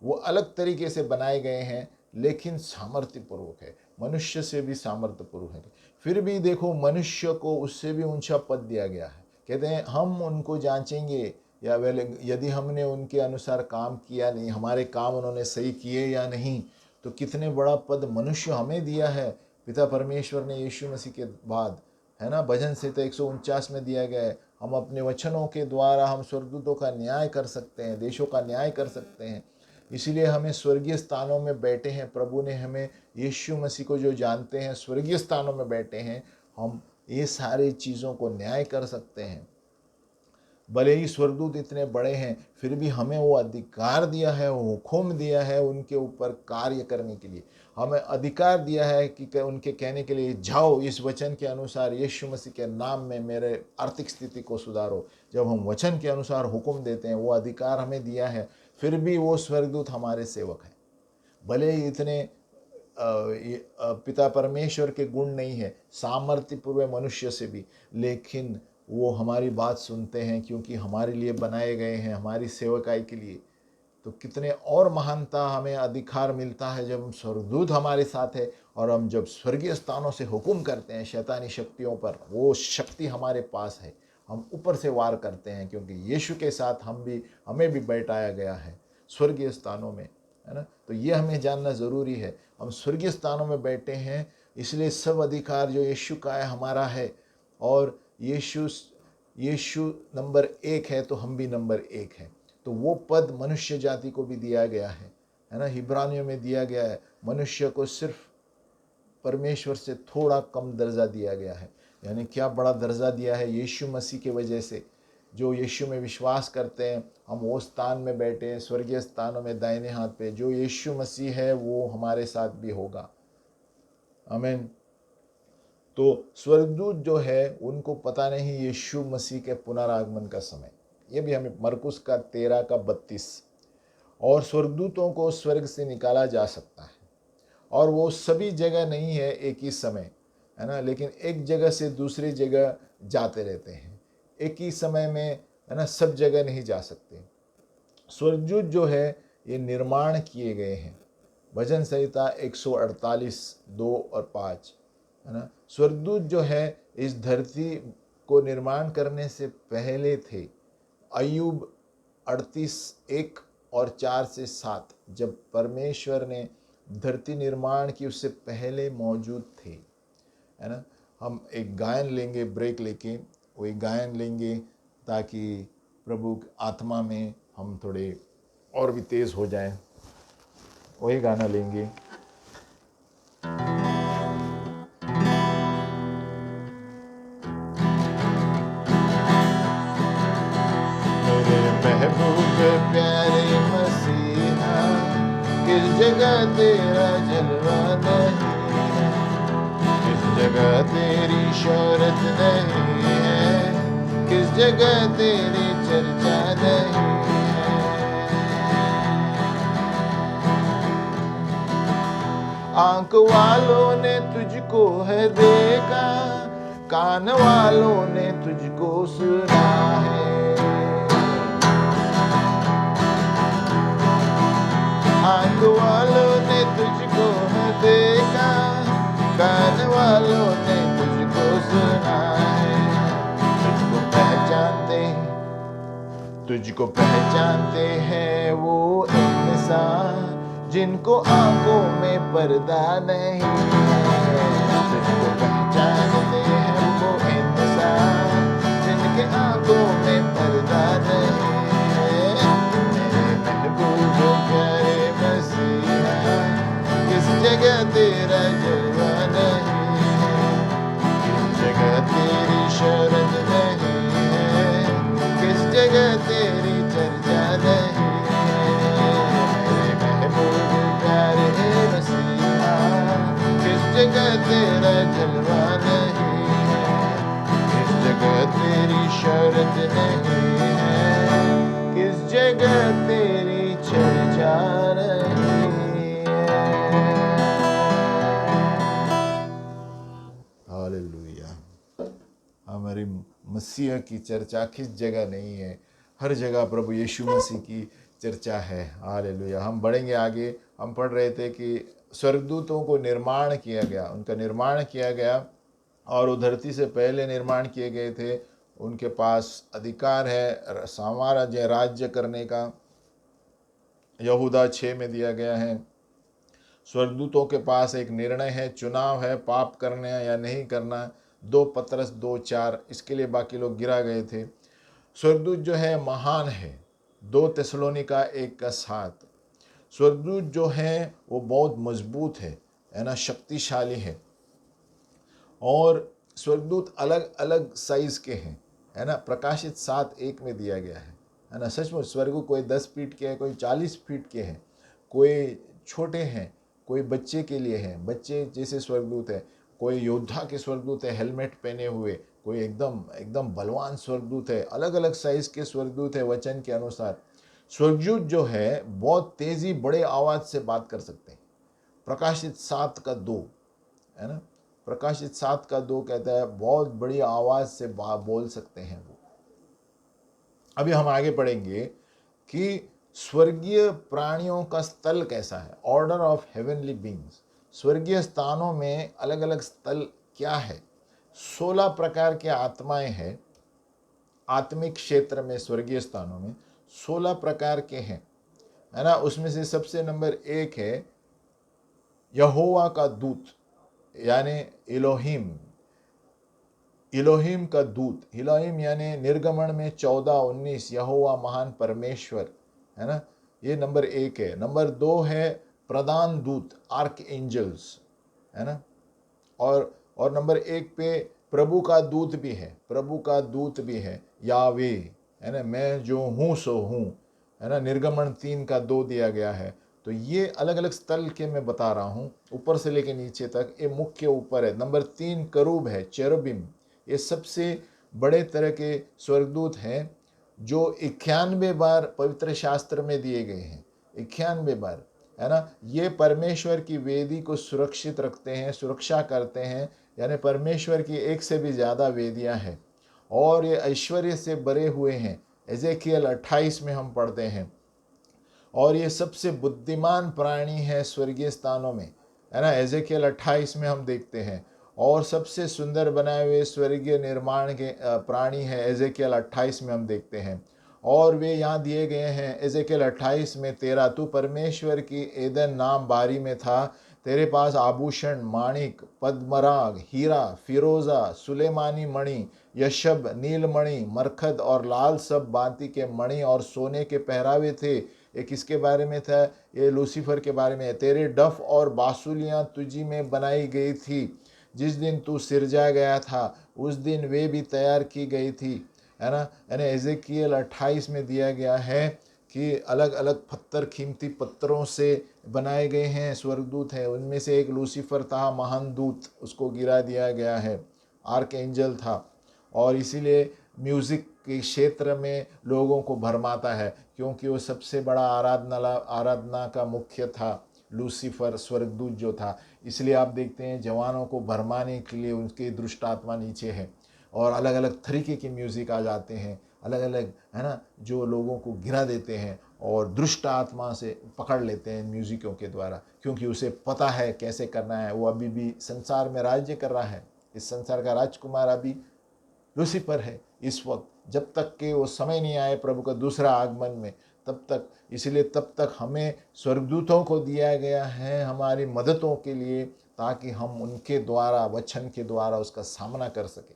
वो अलग तरीके से बनाए गए हैं, लेकिन सामर्थ्यपूर्वक है, मनुष्य से भी सामर्थ्यपूर्वक है। फिर भी देखो, मनुष्य को उससे भी ऊंचा पद दिया गया है। कहते हैं हम उनको जांचेंगे, या यदि हमने उनके अनुसार काम किया नहीं, हमारे काम उन्होंने सही किए या नहीं, तो कितने बड़ा पद मनुष्य हमें दिया है पिता परमेश्वर ने यीशु मसीह के बाद, है ना। भजन संहिता 149 में दिया गया है, हम अपने वचनों के द्वारा हम स्वर्गदूतों का न्याय कर सकते हैं, देशों का न्याय कर सकते हैं। इसीलिए हमें स्वर्गीय स्थानों में बैठे हैं। प्रभु ने हमें, यीशु मसीह को जो जानते हैं, स्वर्गीय स्थानों में बैठे हैं, हम ये सारी चीज़ों को न्याय कर सकते हैं। भले ही स्वर्गदूत इतने बड़े हैं, फिर भी हमें वो अधिकार दिया है, वो हुक्म दिया है उनके ऊपर कार्य करने के लिए। हमें अधिकार दिया है कि उनके कहने के लिए, जाओ इस वचन के अनुसार यीशु मसीह के नाम में मेरे आर्थिक स्थिति को सुधारो। जब हम वचन के अनुसार हुक्म देते हैं, वो अधिकार हमें दिया है, फिर भी वो स्वर्गदूत हमारे सेवक हैं। भले ही इतने पिता परमेश्वर के गुण नहीं है, सामर्थ्यपूर्ण मनुष्य से भी, लेकिन वो हमारी बात सुनते हैं, क्योंकि हमारे लिए बनाए गए हैं, हमारी सेवकाई के लिए। तो कितने और महानता हमें अधिकार मिलता है जब हम स्वर्गदूत हमारे साथ है, और हम जब स्वर्गीय स्थानों से हुक्म करते हैं शैतानी शक्तियों पर, वो शक्ति हमारे पास है, हम ऊपर से वार करते हैं, क्योंकि यीशु के साथ हमें भी बैठाया गया है स्वर्गीय स्थानों में, है ना। तो ये हमें जानना ज़रूरी है, हम स्वर्गीय स्थानों में बैठे हैं, इसलिए सब अधिकार जो यीशु का है हमारा है। और यीशु नंबर 1 है, तो हम भी नंबर 1 हैं। तो वो पद मनुष्य जाति को भी दिया गया है ना। हिब्रानियों में दिया गया है, मनुष्य को सिर्फ परमेश्वर से थोड़ा कम दर्जा दिया गया है। यानी क्या बड़ा दर्जा दिया है, यीशु मसीह की वजह से। जो यीशु में विश्वास करते हैं, हम वो स्थान में बैठे हैं, स्वर्गीय स्थानों में दाहिने हाथ पे। जो यीशु मसीह है वो हमारे साथ भी होगा। आमीन। तो स्वर्गदूत जो है उनको पता नहीं यीशु मसीह के पुनरागमन का समय। ये भी हमें मरकुस का 13:32। और स्वर्गदूतों को स्वर्ग से निकाला जा सकता है, और वो सभी जगह नहीं है एक ही समय, है ना, लेकिन एक जगह से दूसरी जगह जाते रहते हैं। एक ही समय में, है ना, सब जगह नहीं जा सकते। स्वर्गदूत जो है ये निर्माण किए गए हैं। भजन संहिता 148:2 और 5, है ना। स्वर्गदूत जो है इस धरती को निर्माण करने से पहले थे। अय्यूब 38:1 और 4 से 7, जब परमेश्वर ने धरती निर्माण की उससे पहले मौजूद थे, है ना। हम एक गायन लेंगे, ब्रेक लेके वो एक गायन लेंगे ताकि प्रभु आत्मा में हम थोड़े और भी तेज हो जाएं। वही गाना लेंगे। मेरे महबूब प्यारे मसीहा, किस जगह तेरा जलवा नहीं है, किस जगह तेरी शोहरत नहीं है, किस जगह तेरी चर्चा नहीं है। आंख वालों ने तुझको है देखा, कान वालों ने तुझको सुना है। आंख वालों ने तुझको है देखा, कान वालों ने तुझको सुना है। तुझको पहचानते हैं वो इंसान जिनको आंखों में पर्दा नहीं है। तुझको पहचानते हैं वो इंसान जिनके आंखों में पर्दा नहीं है। मेरे महबूब प्यारे मसीहा, किस जगह तेरा जलवा नहीं है, किस जगह तेरी शोहरत नहीं है, किस जगह तेरी चर्चा नहीं है। मेरे महबूब प्यारे मसीहा, किस जगह तेरा जलवा नहीं है, किस जगह तेरी शोहरत नहीं है, किस जगह तेरी चर्चा नहीं है। हालेलुया। हमारी मसीह की चर्चा किस जगह नहीं है, हर जगह प्रभु यीशु मसीह की चर्चा है। हालेलुया। हम बढ़ेंगे आगे। हम पढ़ रहे थे कि स्वर्गदूतों को निर्माण किया गया, उनका निर्माण किया गया, और वो धरती से पहले निर्माण किए गए थे। उनके पास अधिकार है साम्राज्य राज्य करने का। यहूदा 6 में दिया गया है। स्वर्गदूतों के पास एक निर्णय है, चुनाव है, पाप करना या नहीं करना। 2 पतरस 2:4, इसके लिए बाकी लोग गिरा गए थे। स्वर्गदूत जो है महान है। 2 थिस्सलुनीका 1:7। स्वर्गदूत जो है वो बहुत मजबूत है ना, शक्तिशाली है। और स्वर्गदूत अलग अलग साइज के हैं, है ना। प्रकाशित 7:1 में दिया गया है ना। सचमुच स्वर्ग कोई 10 फीट के हैं, कोई 40 फीट के हैं, कोई छोटे हैं, कोई बच्चे के लिए हैं, बच्चे जैसे स्वर्गदूत है, कोई योद्धा के स्वर्गदूत है हेलमेट पहने हुए, कोई एकदम एकदम बलवान स्वर्गदूत है। अलग अलग साइज के स्वर्गदूत है वचन के अनुसार। स्वर्गदूत जो है बहुत तेजी बड़े आवाज से बात कर सकते हैं। प्रकाशित 7:2, है ना। प्रकाशित 7:2 कहता है बहुत बड़ी आवाज से बोल सकते हैं वो। अभी हम आगे पढ़ेंगे कि स्वर्गीय प्राणियों का स्थल कैसा है, ऑर्डर ऑफ हेवनली बीइंग्स। स्वर्गीय स्थानों में अलग अलग स्थल क्या है। 16 प्रकार के आत्माएं हैं। आत्मिक क्षेत्र में स्वर्गीय स्थानों में 16 प्रकार के हैं, है ना। उसमें से सबसे नंबर 1 है यहोवा का दूत, यानी इलोहिम। इलोहिम का दूत, इलोहिम यानी निर्गमन में 14:19 यहोवा महान परमेश्वर, है ना। ये नंबर 1 है। नंबर 2 है प्रधान दूत, आर्क एंजल्स, है ना। और नंबर 1 पे प्रभु का दूत भी है, प्रभु का दूत भी है, यावे, है ना। मैं जो हूँ सो हूँ, है ना। निर्गमन 3:2 दिया गया है। तो ये अलग अलग स्थल के मैं बता रहा हूँ, ऊपर से लेके नीचे तक। ये मुख्य ऊपर है। नंबर 3 करूब है, चेरुबिम। ये सबसे बड़े तरह के स्वर्गदूत हैं जो 91 बार पवित्र शास्त्र में दिए गए हैं। 91 बार, है ना। ये परमेश्वर की वेदी को सुरक्षित रखते हैं, सुरक्षा करते हैं। यानी परमेश्वर की एक से भी ज़्यादा वेदियां हैं और ये ऐश्वर्य से भरे हुए हैं। एजेकियल 28 में हम पढ़ते हैं। और ये सबसे बुद्धिमान प्राणी है स्वर्गीय स्थानों में, है ना। एजेकियल 28 में हम देखते हैं। और सबसे सुंदर बनाए हुए स्वर्गीय निर्माण के प्राणी है, एजेकियल 28 में हम देखते हैं। और वे यहाँ दिए गए हैं एजेकियल 28 में 13, तू परमेश्वर की एदन नाम बारी में था, तेरे पास आभूषण, माणिक, पद्मराग, हीरा, फिरोजा, सुलेमानी मणि, यशब, नीलमणि, मरखद और लाल सब भांति के मणि और सोने के पहरावे थे। ये किसके बारे में था? ये लूसीफर के बारे में है। तेरे डफ और बांसुलियाँ तुझी में बनाई गई थी। जिस दिन तू सिरजा गया था उस दिन वे भी तैयार की गई थी, है ना। यानी एजेकियल 28 में दिया गया है कि अलग अलग पत्थर, कीमती पत्थरों से बनाए गए हैं स्वर्गदूत हैं। उनमें से एक लूसीफर था, महान दूत, उसको गिरा दिया गया है, आर्क एंजल था। और इसीलिए म्यूज़िक के क्षेत्र में लोगों को भरमाता है, क्योंकि वो सबसे बड़ा आराधना का मुख्य था, लूसीफर स्वर्गदूत जो था। इसलिए आप देखते हैं जवानों को भरमाने के लिए उनके दुष्ट आत्मा नीचे है और अलग अलग तरीके के म्यूज़िक आ जाते हैं, अलग अलग, है ना, जो लोगों को गिरा देते हैं और दुष्ट आत्मा से पकड़ लेते हैं म्यूज़िकों के द्वारा, क्योंकि उसे पता है कैसे करना है। वो अभी भी संसार में राज्य कर रहा है। इस संसार का राजकुमार अभी लूसीफर है इस वक्त, जब तक कि वो समय नहीं आए प्रभु का दूसरा आगमन में, तब तक। इसलिए तब तक हमें स्वर्गदूतों को दिया गया है हमारी मददों के लिए, ताकि हम उनके द्वारा, वचन के द्वारा उसका सामना कर सकें।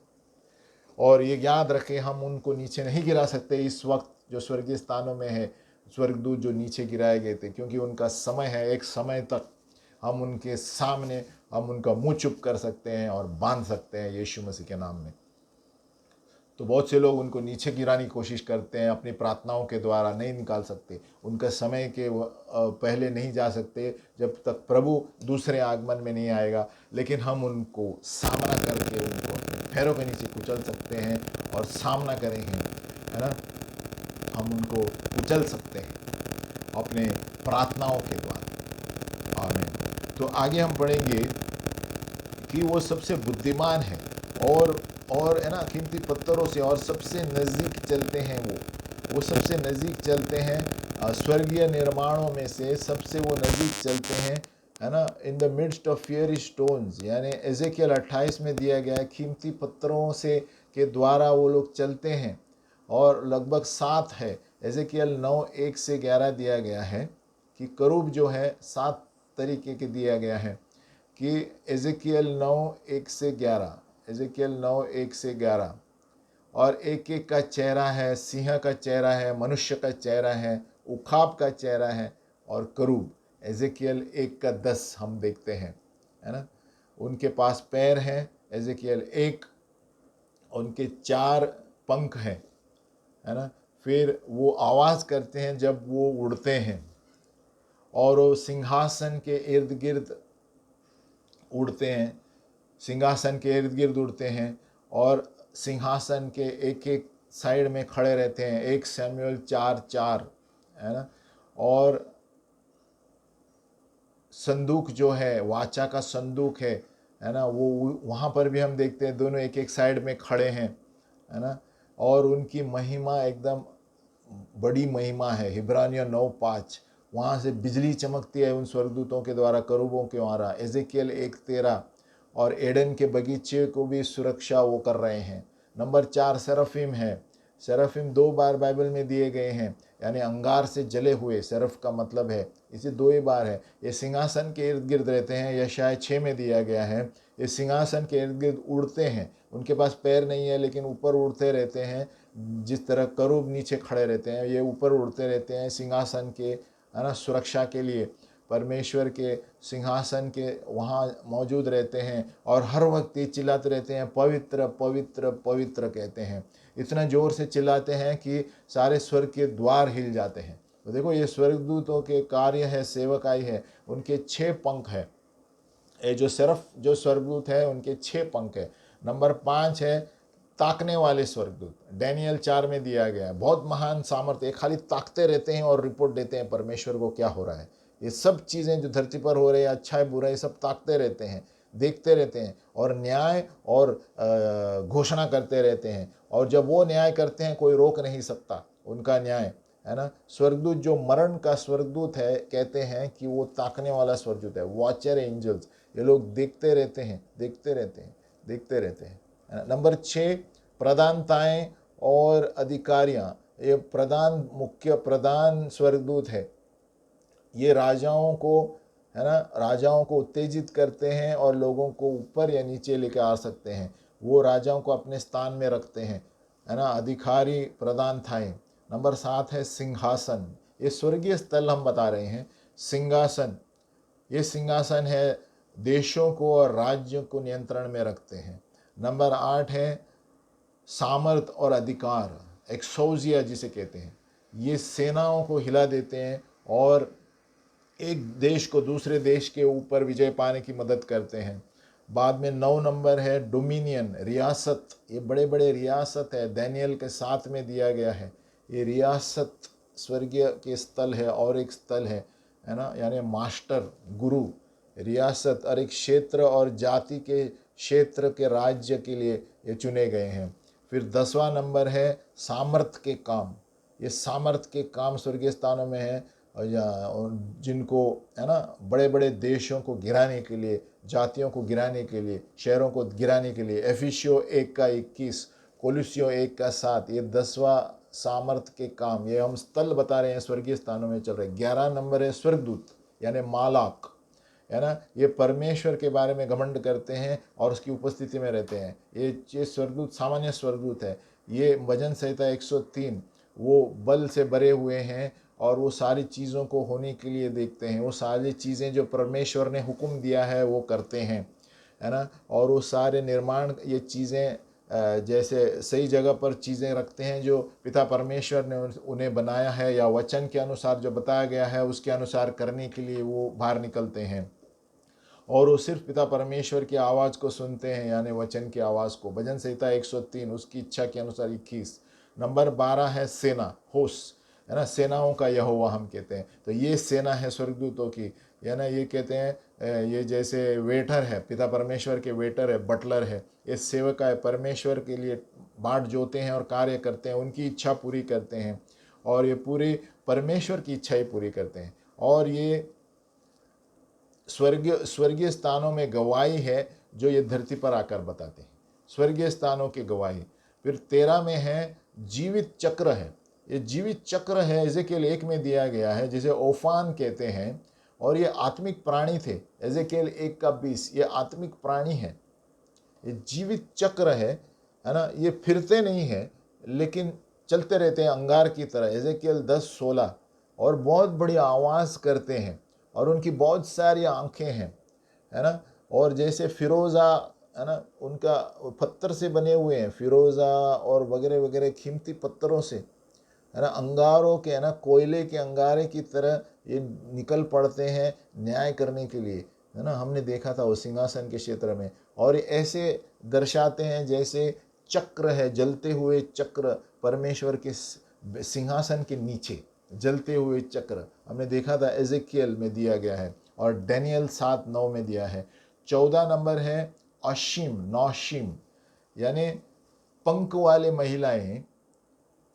और ये याद रखें, हम उनको नीचे नहीं गिरा सकते इस वक्त जो स्वर्गीय स्थानों में है, स्वर्गदूत जो नीचे गिराए गए थे, क्योंकि उनका समय है। एक समय तक हम उनके सामने, हम उनका मुंह चुप कर सकते हैं और बांध सकते हैं यीशु मसीह के नाम में। तो बहुत से लोग उनको नीचे गिराने की कोशिश करते हैं, अपनी प्रार्थनाओं के द्वारा नहीं निकाल सकते, उनका समय के पहले नहीं जा सकते जब तक प्रभु दूसरे आगमन में नहीं आएगा। लेकिन हम उनको सामना करके उनको अपने पैरों के नीचे कुचल सकते हैं और सामना करेंगे, है ना। हम उनको कुचल सकते हैं अपने प्रार्थनाओं के द्वारा। आमीन। तो आगे हम पढ़ेंगे कि वो सबसे बुद्धिमान है और है ना, कीमती पत्थरों से और सबसे नज़दीक चलते हैं। वो सबसे नज़दीक चलते हैं, स्वर्गीय निर्माणों में से सबसे वो नज़दीक चलते हैं, है ना। In the midst of fiery stones, यानी एजेकियल 28 में दिया गया है, कीमती पत्थरों से के द्वारा वो लोग चलते हैं। और लगभग 7 है। एजेकियल 9:1-11 दिया गया है कि करूब जो है 7 तरीके के दिया गया है। कि एजेकियल 9:1-11, एजेकियल 9:1-11, और एक एक का चेहरा है, सिंह का चेहरा है, मनुष्य का चेहरा है, उखाब का चेहरा है और करूब। एजेकियल 1:10 हम देखते हैं, है ना। उनके पास पैर हैं, एजेकियल 1, उनके 4 पंख हैं, है ना। फिर वो आवाज़ करते हैं जब वो उड़ते हैं और वो सिंहासन के इर्द गिर्द उड़ते हैं, सिंहासन के इर्द गिर्द उड़ते हैं और सिंहासन के एक एक साइड में खड़े रहते हैं। 1 शमूएल 4:4, है ना। और संदूक जो है, वाचा का संदूक है ना, वो वहाँ पर भी हम देखते हैं दोनों एक एक साइड में खड़े हैं, है ना। और उनकी महिमा एकदम बड़ी महिमा है। इब्रानियों 9:5, वहाँ से बिजली चमकती है उन स्वर्गदूतों के द्वारा, करूबों के द्वारा। एजेकियल 1:13, और एडन के बगीचे को भी सुरक्षा वो कर रहे हैं। नंबर 4 सेराफिम है। सेराफिम 2 बार बाइबल में दिए गए हैं, यानी अंगार से जले हुए, सेरफ का मतलब है, इसे 2 ही बार है। ये सिंहासन के इर्द गिर्द रहते हैं, यशायाह 6 में दिया गया है। ये सिंहासन के इर्द गिर्द उड़ते हैं, उनके पास पैर नहीं है लेकिन ऊपर उड़ते रहते हैं। जिस तरह करूब नीचे खड़े रहते हैं, ये ऊपर उड़ते रहते हैं सिंहासन के, है ना, सुरक्षा के लिए। परमेश्वर के सिंहासन के वहाँ मौजूद रहते हैं और हर वक्त ये चिल्लाते रहते हैं, पवित्र पवित्र पवित्र कहते हैं। इतना ज़ोर से चिल्लाते हैं कि सारे स्वर्ग के द्वार हिल जाते हैं। तो देखो ये स्वर्गदूतों के कार्य है, सेवकाई है, उनके 6 पंख है। ये जो सिर्फ जो स्वर्गदूत है उनके 6 पंख है। नंबर 5 है ताकने वाले स्वर्गदूत, डैनियल 4 में दिया गया है। बहुत महान सामर्थ्य, खाली ताकते रहते हैं और रिपोर्ट देते हैं परमेश्वर को क्या हो रहा है। ये सब चीज़ें जो धरती पर हो रही है, अच्छा है बुरा है, सब ताकते रहते हैं, देखते रहते हैं और न्याय और घोषणा करते रहते हैं। और जब वो न्याय करते हैं कोई रोक नहीं सकता उनका न्याय, है ना। स्वर्गदूत जो मरण का स्वर्गदूत है, कहते हैं कि वो ताकने वाला स्वर्गदूत है, वॉचर एंजल्स। ये लोग देखते रहते हैं, देखते रहते हैं, देखते रहते हैं। नंबर 6 प्रधानताएं और अधिकारियां। ये प्रधान, मुख्य प्रधान स्वर्गदूत है। ये राजाओं को, है ना, राजाओं को उत्तेजित करते हैं और लोगों को ऊपर या नीचे लेकर आ सकते हैं। वो राजाओं को अपने स्थान में रखते हैं, है ना। अधिकारी प्रधान थाएं। नंबर 7 है सिंहासन। ये स्वर्गीय स्थल हम बता रहे हैं। सिंहासन, ये सिंहासन है, देशों को और राज्यों को नियंत्रण में रखते हैं। नंबर 8 है सामर्थ और अधिकार, एक्सोजिया जिसे कहते हैं। ये सेनाओं को हिला देते हैं और एक देश को दूसरे देश के ऊपर विजय पाने की मदद करते हैं। बाद में 9 नंबर है डोमिनियन, रियासत। ये बड़े बड़े रियासत है, दानियल के 7 में दिया गया है। ये रियासत स्वर्गीय के स्थल है और एक स्थल है ना, यानी मास्टर, गुरु, रियासत और एक क्षेत्र और जाति के क्षेत्र के राज्य के लिए ये चुने गए हैं। फिर 10वां नंबर है सामर्थ के काम। ये सामर्थ के काम स्वर्गीय स्थानों में है, और जिनको, है ना, बड़े बड़े देशों को गिराने के लिए, जातियों को गिराने के लिए, शहरों को गिराने के लिए। एफिशियो 1 का 21, कोलुसियो 1 का 7, ये 10वां सामर्थ के काम। ये हम स्थल बता रहे हैं, स्वर्गीय स्थानों में चल रहे। 11 नंबर है स्वर्गदूत यानी मालाक, है ना। ये परमेश्वर के बारे में घमंड करते हैं और उसकी उपस्थिति में रहते हैं। ये स्वर्गदूत सामान्य स्वर्गदूत है। ये भजन संहिता 103, वो बल से भरे हुए हैं और वो सारी चीज़ों को होने के लिए देखते हैं। वो सारी चीज़ें जो परमेश्वर ने हुक्म दिया है वो करते हैं, है ना। और वो सारे निर्माण, ये चीज़ें जैसे सही जगह पर चीज़ें रखते हैं जो पिता परमेश्वर ने उन्हें बनाया है, या वचन के अनुसार जो बताया गया है उसके अनुसार करने के लिए वो बाहर निकलते हैं। और वो सिर्फ पिता परमेश्वर की आवाज़ को सुनते हैं, यानी वचन की आवाज़ को। भजन संहिता 103, उसकी इच्छा के अनुसार 21। नंबर 12 है सेना, होस्ट, है ना, सेनाओं का यहोवा हम कहते हैं। तो ये सेना है स्वर्गदूतों की, है ना। ये कहते हैं ये जैसे वेटर है, पिता परमेश्वर के वेटर है, बटलर है। ये सेवका है, परमेश्वर के लिए बाट जोते हैं और कार्य करते हैं, उनकी इच्छा पूरी करते हैं और ये पूरी परमेश्वर की इच्छा ही पूरी करते हैं। और ये स्वर्गीय स्थानों में गवाही है जो ये धरती पर आकर बताते हैं, स्वर्गीय स्थानों की गवाही। फिर 13 में है जीवित चक्र है। ये जीवित चक्र है, एजेकिएल 1 में दिया गया है, जिसे ओफान कहते हैं। और ये आत्मिक प्राणी थे, एजेकिएल 1 का 20, ये आत्मिक प्राणी है, ये जीवित चक्र है ना। ये फिरते नहीं है लेकिन चलते रहते हैं अंगार की तरह, एजेकिएल 10:16। और बहुत बड़ी आवाज़ करते हैं और उनकी बहुत सारी आंखें हैं, है ना। और जैसे फिरोज़ा, है ना, उनका पत्थर से बने हुए हैं, फिरोज़ा और वगैरह वगैरह कीमती पत्थरों से, है ना, अंगारों के, है ना, कोयले के अंगारे की तरह ये निकल पड़ते हैं न्याय करने के लिए, है ना। हमने देखा था वो सिंहासन के क्षेत्र में। और ऐसे दर्शाते हैं जैसे चक्र है, जलते हुए चक्र, परमेश्वर के सिंहासन के नीचे जलते हुए चक्र हमने देखा था, एजेकियल में दिया गया है और डैनियल 7:9 में दिया है। 14 नंबर है अशीम, नौशीम, यानी पंख वाले महिलाएं।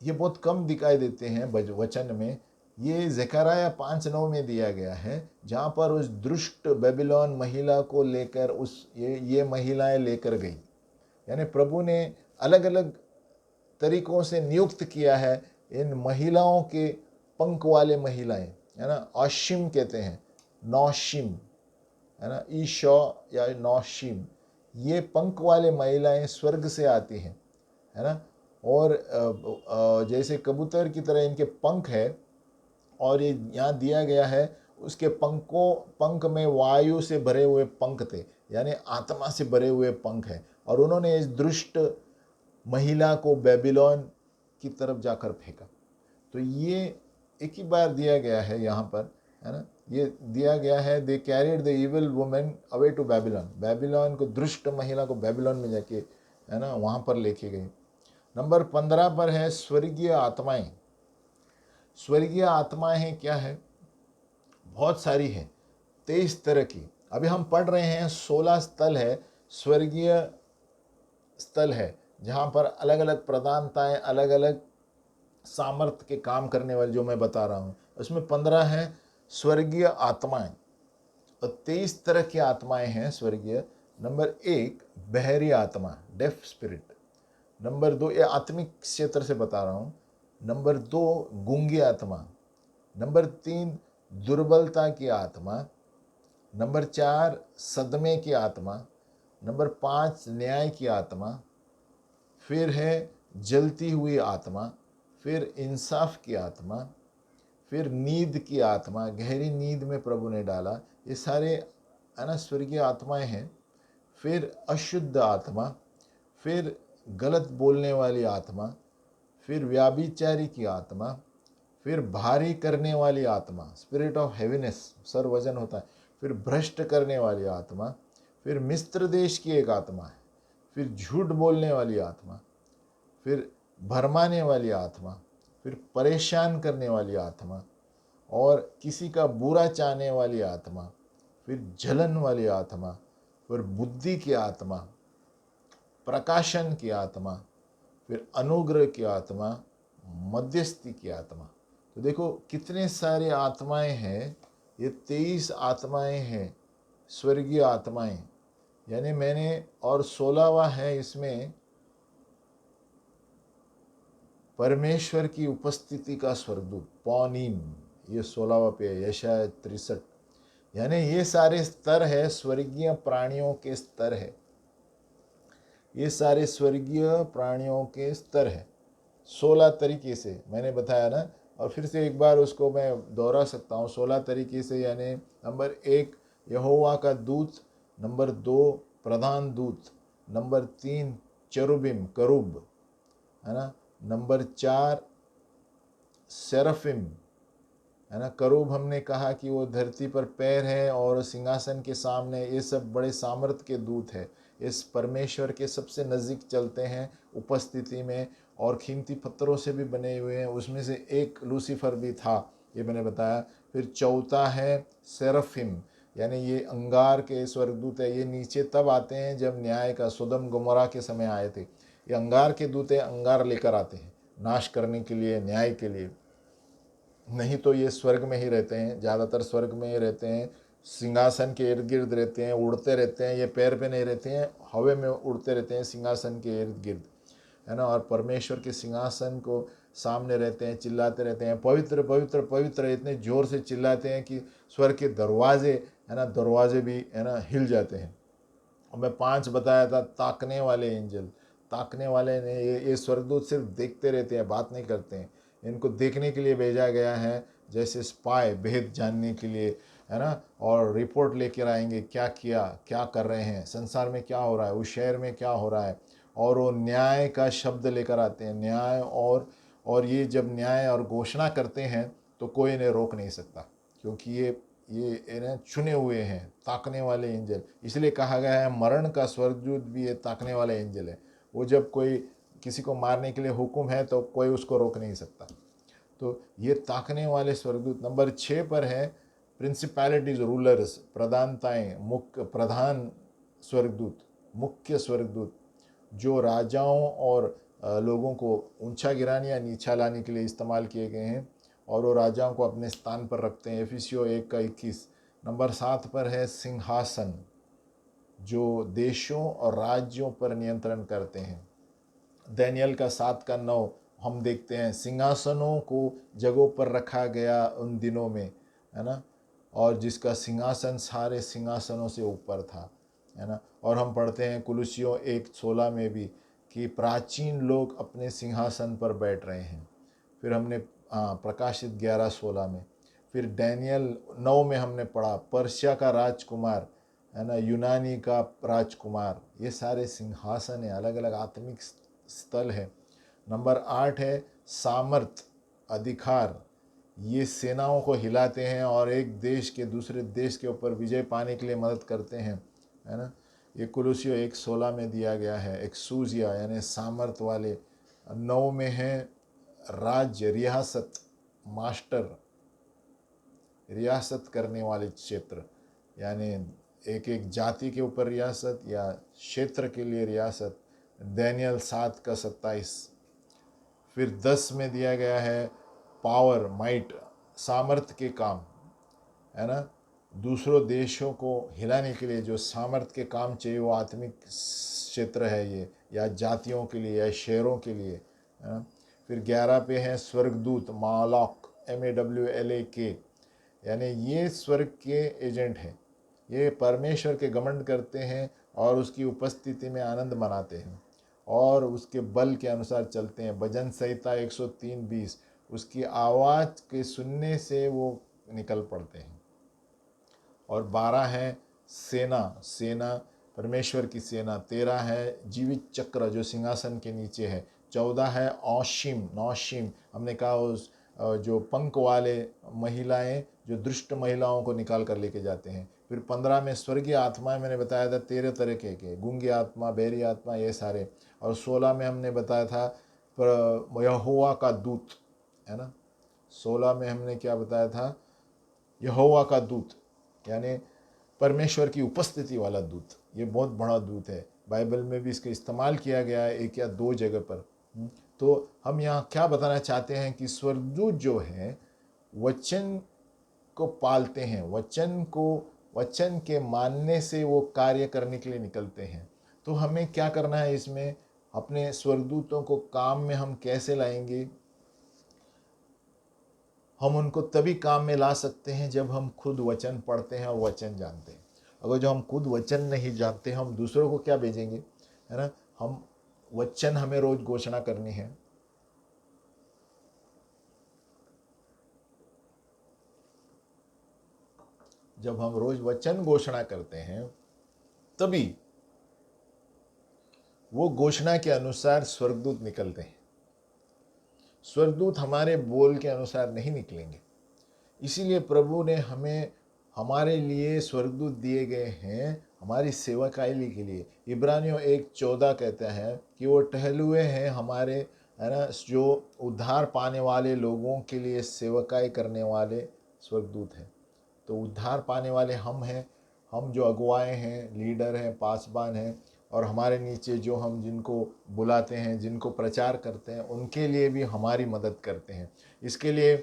ये बहुत कम दिखाई देते हैं वचन में। ये ज़करिया 5:9 में दिया गया है, जहाँ पर उस दुष्ट बेबीलोन महिला को लेकर ये महिलाएं लेकर गई। यानी प्रभु ने अलग अलग तरीकों से नियुक्त किया है इन महिलाओं के, पंख वाले महिलाएं, है ना, अशिम कहते हैं, नौशिम, है ना, ईशो या नौशिम। ये पंख वाले महिलाएं स्वर्ग से आती हैं, है ना। और जैसे कबूतर की तरह इनके पंख है और ये यहाँ दिया गया है, उसके पंख में वायु से भरे हुए पंख थे, यानी आत्मा से भरे हुए पंख हैं। और उन्होंने इस दुष्ट महिला को बेबीलोन की तरफ जाकर फेंका। तो ये एक ही बार दिया गया है यहाँ पर, है ना। ये दिया गया है, they carried the evil women away to Babylon, Babylon को, दुष्ट महिला को बेबीलोन में जाके, है ना, वहाँ पर लेके गई। नंबर 15 पर है स्वर्गीय आत्माएं। स्वर्गीय आत्माएं क्या है? बहुत सारी है, 23 तरह की। अभी हम पढ़ रहे हैं 16 स्थल है, स्वर्गीय स्थल है, जहाँ पर अलग अलग प्रधानताएं, अलग अलग सामर्थ्य के काम करने वाले जो मैं बता रहा हूँ, उसमें 15 है स्वर्गीय आत्माएं और 23 तरह की आत्माएं हैं स्वर्गीय। नंबर 1 बहरी आत्मा, डेफ स्पिरिट। नंबर 2, ये आत्मिक क्षेत्र से बता रहा हूँ। नंबर 2 गूंगी आत्मा। नंबर 3 दुर्बलता की आत्मा। नंबर 4 सदमे की आत्मा। नंबर 5 न्याय की आत्मा। फिर है जलती हुई आत्मा। फिर इंसाफ की आत्मा। फिर नींद की आत्मा, गहरी नींद में प्रभु ने डाला। ये सारे, है ना, स्वर्गीय आत्माएं हैं। फिर अशुद्ध आत्मा। फिर गलत बोलने वाली आत्मा। फिर व्याभिचारी की आत्मा। फिर भारी करने वाली आत्मा, स्पिरिट ऑफ हेवीनेस, सर वजन होता है। फिर भ्रष्ट करने वाली आत्मा। फिर मिस्र देश की एक आत्मा है। फिर झूठ बोलने वाली आत्मा। फिर भरमाने वाली आत्मा। फिर परेशान करने वाली आत्मा और किसी का बुरा चाहने वाली आत्मा। फिर जलन वाली आत्मा। फिर बुद्धि की आत्मा, प्रकाशन की आत्मा। फिर अनुग्रह की आत्मा, मध्यस्थी की आत्मा। तो देखो कितने सारे आत्माएं हैं, ये 23 आत्माएं हैं, स्वर्गीय आत्माएं। यानी मैंने, और 16वां है इसमें परमेश्वर की उपस्थिति का स्वर्गदूत, पौनीम, ये 16वां पे है, यशायाह 63। यानी ये सारे स्तर है, स्वर्गीय प्राणियों के स्तर है, ये सारे स्वर्गीय प्राणियों के स्तर है। 16 तरीके से मैंने बताया ना, और फिर से एक बार उसको मैं दोहरा सकता हूँ 16 तरीके से। यानी नंबर 1 यहोवा का दूत। नंबर 2 प्रधान दूत। नंबर 3 चरुबिम, करूब, है ना। नंबर 4 सेरफिम, है ना। करूब हमने कहा कि वो धरती पर पैर है और सिंहासन के सामने, ये सब बड़े सामर्थ के दूत है, इस परमेश्वर के सबसे नज़दीक चलते हैं उपस्थिति में, और कीमती पत्थरों से भी बने हुए हैं। उसमें से एक लूसीफर भी था, ये मैंने बताया। फिर चौथा है सेरफिम, यानी ये अंगार के स्वर्गदूत है। ये नीचे तब आते हैं जब न्याय का, सुदम गुमरा के समय आए थे। ये अंगार के दूत है, अंगार लेकर आते हैं नाश करने के लिए, न्याय के लिए। नहीं तो ये स्वर्ग में ही रहते हैं, ज़्यादातर स्वर्ग में ही रहते हैं, सिंहासन के इर्द गिर्द रहते हैं, उड़ते रहते हैं। ये पैर पे नहीं रहते हैं, हवा में उड़ते रहते हैं सिंहासन के इर्द गिर्द, है ना। और परमेश्वर के सिंहासन को सामने रहते हैं, चिल्लाते रहते हैं, पवित्र पवित्र पवित्र, इतने ज़ोर से चिल्लाते हैं कि स्वर्ग के दरवाजे, है ना, दरवाजे भी, है ना, हिल जाते हैं। और मैं 5 बताया था, ताकने वाले एंजल। ताकने वाले ने, ये स्वर्गदूत सिर्फ देखते रहते हैं, बात नहीं करते हैं। इनको देखने के लिए भेजा गया है, जैसे स्पाई, भेद जानने के लिए, है ना। और रिपोर्ट लेकर आएंगे, क्या किया, क्या कर रहे हैं, संसार में क्या हो रहा है, उस शहर में क्या हो रहा है। और वो न्याय का शब्द लेकर आते हैं, न्याय। और ये जब न्याय और घोषणा करते हैं तो कोई इन्हें रोक नहीं सकता, क्योंकि ये इन्हें चुने हुए हैं, ताकने वाले एंजल। इसलिए कहा गया है मरण का स्वर्गदूत भी ये ताकने वाला एंजल है। वो जब कोई किसी को मारने के लिए हुक्म है तो कोई उसको रोक नहीं सकता। तो ये ताकने वाले स्वर्गदूत। नंबर 6 पर है प्रिंसिपैलिटीज, रूलर्स, प्रधानताएं, मुख्य प्रधान स्वर्गदूत, मुख्य स्वर्गदूत, जो राजाओं और लोगों को ऊंचा गिराने या नीचा लाने के लिए इस्तेमाल किए गए हैं, और वो राजाओं को अपने स्थान पर रखते हैं। एफिसियो 1:21। नंबर 7 पर है सिंहासन, जो देशों और राज्यों पर नियंत्रण करते हैं। दानियल का 7:9 हम देखते हैं, सिंहासनों को जगहों पर रखा गया उन दिनों में, है ना, और जिसका सिंहासन सारे सिंहासनों से ऊपर था, है ना। और हम पढ़ते हैं कुलुसियों 1:16 में भी कि प्राचीन लोग अपने सिंहासन पर बैठ रहे हैं। फिर हमने प्रकाशित 11:16 में। फिर डैनियल 9 में हमने पढ़ा पर्शिया का राजकुमार, है ना, यूनानी का राजकुमार। ये सारे सिंहासन है, अलग अलग आत्मिक स्थल है। नंबर 8 है सामर्थ, अधिकार। ये सेनाओं को हिलाते हैं और एक देश के दूसरे देश के ऊपर विजय पाने के लिए मदद करते हैं, है ना। ये कुलूसियों 1:16 में दिया गया है। एक सूजिया यानी सामर्थ वाले, 9 में है राज्य, रियासत, मास्टर, रियासत करने वाले क्षेत्र, यानी एक एक जाति के ऊपर रियासत या क्षेत्र के लिए रियासत। दानियल 7:27। फिर 10 में दिया गया है पावर, माइट, सामर्थ के काम, है ना। दूसरों देशों को हिलाने के लिए जो सामर्थ के काम चाहिए वो आत्मिक क्षेत्र है ये, या जातियों के लिए या शहरों के लिए, है ना। फिर 11 पे है स्वर्गदूत, मालॉक, MAWLAK, यानी ये स्वर्ग के एजेंट हैं। ये परमेश्वर के घमंड करते हैं और उसकी उपस्थिति में आनंद मनाते हैं और उसके बल के अनुसार चलते हैं। भजन संहिता 103:20, उसकी आवाज़ के सुनने से वो निकल पड़ते हैं। और 12 है सेना, सेना परमेश्वर की सेना। 13 है जीवित चक्र जो सिंहासन के नीचे है। 14 है औशिम, नौशिम, हमने कहा उस जो पंख वाले महिलाएं जो दुष्ट महिलाओं को निकाल कर लेके जाते हैं। फिर 15 में स्वर्गीय आत्माएं, मैंने बताया था 13 तरह के, गूंगी आत्मा, बहरी आत्मा, ये सारे। और 16 में हमने बताया था यहोवा का दूत, है ना। 16 में हमने क्या बताया था, यहोवा का दूत यानी परमेश्वर की उपस्थिति वाला दूत। ये बहुत बड़ा दूत है, बाइबल में भी इसका इस्तेमाल किया गया है 1 या 2 जगह पर। तो हम यहाँ क्या बताना चाहते हैं कि स्वर्गदूत जो है वचन को पालते हैं, वचन के मानने से वो कार्य करने के लिए निकलते हैं। तो हमें क्या करना है इसमें, अपने स्वर्गदूतों को काम में हम कैसे लाएंगे। हम उनको तभी काम में ला सकते हैं जब हम खुद वचन पढ़ते हैं और वचन जानते हैं। अगर जो हम खुद वचन नहीं जानते, हम दूसरों को क्या भेजेंगे, है ना। हम वचन हमें रोज घोषणा करनी है। जब हम रोज वचन घोषणा करते हैं तभी वो घोषणा के अनुसार स्वर्गदूत निकलते हैं। स्वर्गदूत हमारे बोल के अनुसार नहीं निकलेंगे। इसीलिए प्रभु ने हमें, हमारे लिए स्वर्गदूत दिए गए हैं हमारी सेवकाई के लिए। इब्रानियों 1:14 कहता है कि वो टहलुए हैं हमारे, है ना, जो उद्धार पाने वाले लोगों के लिए सेवकाई करने वाले स्वर्गदूत हैं। तो उद्धार पाने वाले हम हैं, हम जो अगुवाए हैं, लीडर हैं, पासबान हैं, और हमारे नीचे जो हम जिनको बुलाते हैं, जिनको प्रचार करते हैं, उनके लिए भी हमारी मदद करते हैं। इसके लिए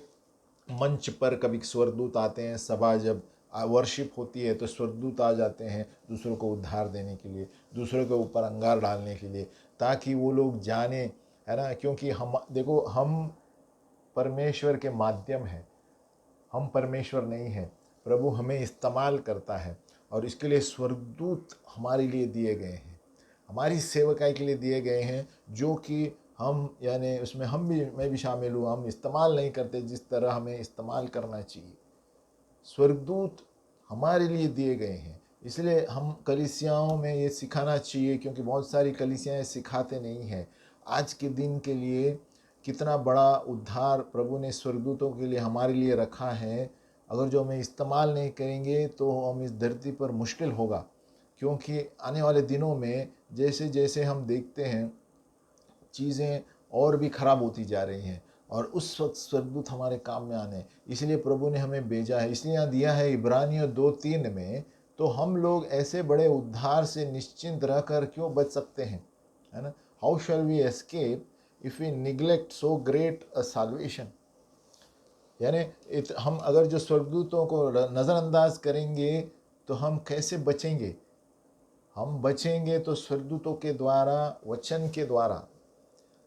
मंच पर कभी स्वर्गदूत आते हैं, सभा जब वर्शिप होती है तो स्वर्गदूत आ जाते हैं दूसरों को उद्धार देने के लिए, दूसरों के ऊपर अंगार डालने के लिए, ताकि वो लोग जाने, है ना। क्योंकि हम देखो, हम परमेश्वर के माध्यम हैं, हम परमेश्वर नहीं हैं। प्रभु हमें इस्तेमाल करता है और इसके लिए स्वर्गदूत हमारे लिए दिए गए हैं, हमारी सेवकाई के लिए दिए गए हैं, जो कि हम, यानी उसमें हम भी, मैं भी शामिल हूँ, हम इस्तेमाल नहीं करते जिस तरह हमें इस्तेमाल करना चाहिए। स्वर्गदूत हमारे लिए दिए गए हैं। इसलिए हम कलीसियाओं में ये सिखाना चाहिए, क्योंकि बहुत सारी कलीसियाएं सिखाते नहीं हैं। आज के दिन के लिए कितना बड़ा उद्धार प्रभु ने स्वर्गदूतों के लिए हमारे लिए रखा है। अगर जो हमें इस्तेमाल नहीं करेंगे तो हम इस धरती पर मुश्किल होगा, क्योंकि आने वाले दिनों में जैसे जैसे हम देखते हैं चीज़ें और भी ख़राब होती जा रही हैं, और उस वक्त स्वर्गदूत हमारे काम में आने, इसलिए प्रभु ने हमें भेजा है। इसलिए यहाँ दिया है इब्रानियों 2:3 में, तो हम लोग ऐसे बड़े उद्धार से निश्चिंत रहकर क्यों बच सकते हैं, है ना। How shall we escape if we neglect so great a salvation. यानी हम अगर जो स्वर्गदूतों को नज़रअंदाज करेंगे तो हम कैसे बचेंगे। हम बचेंगे तो स्वर्गदूतों के द्वारा, वचन के द्वारा।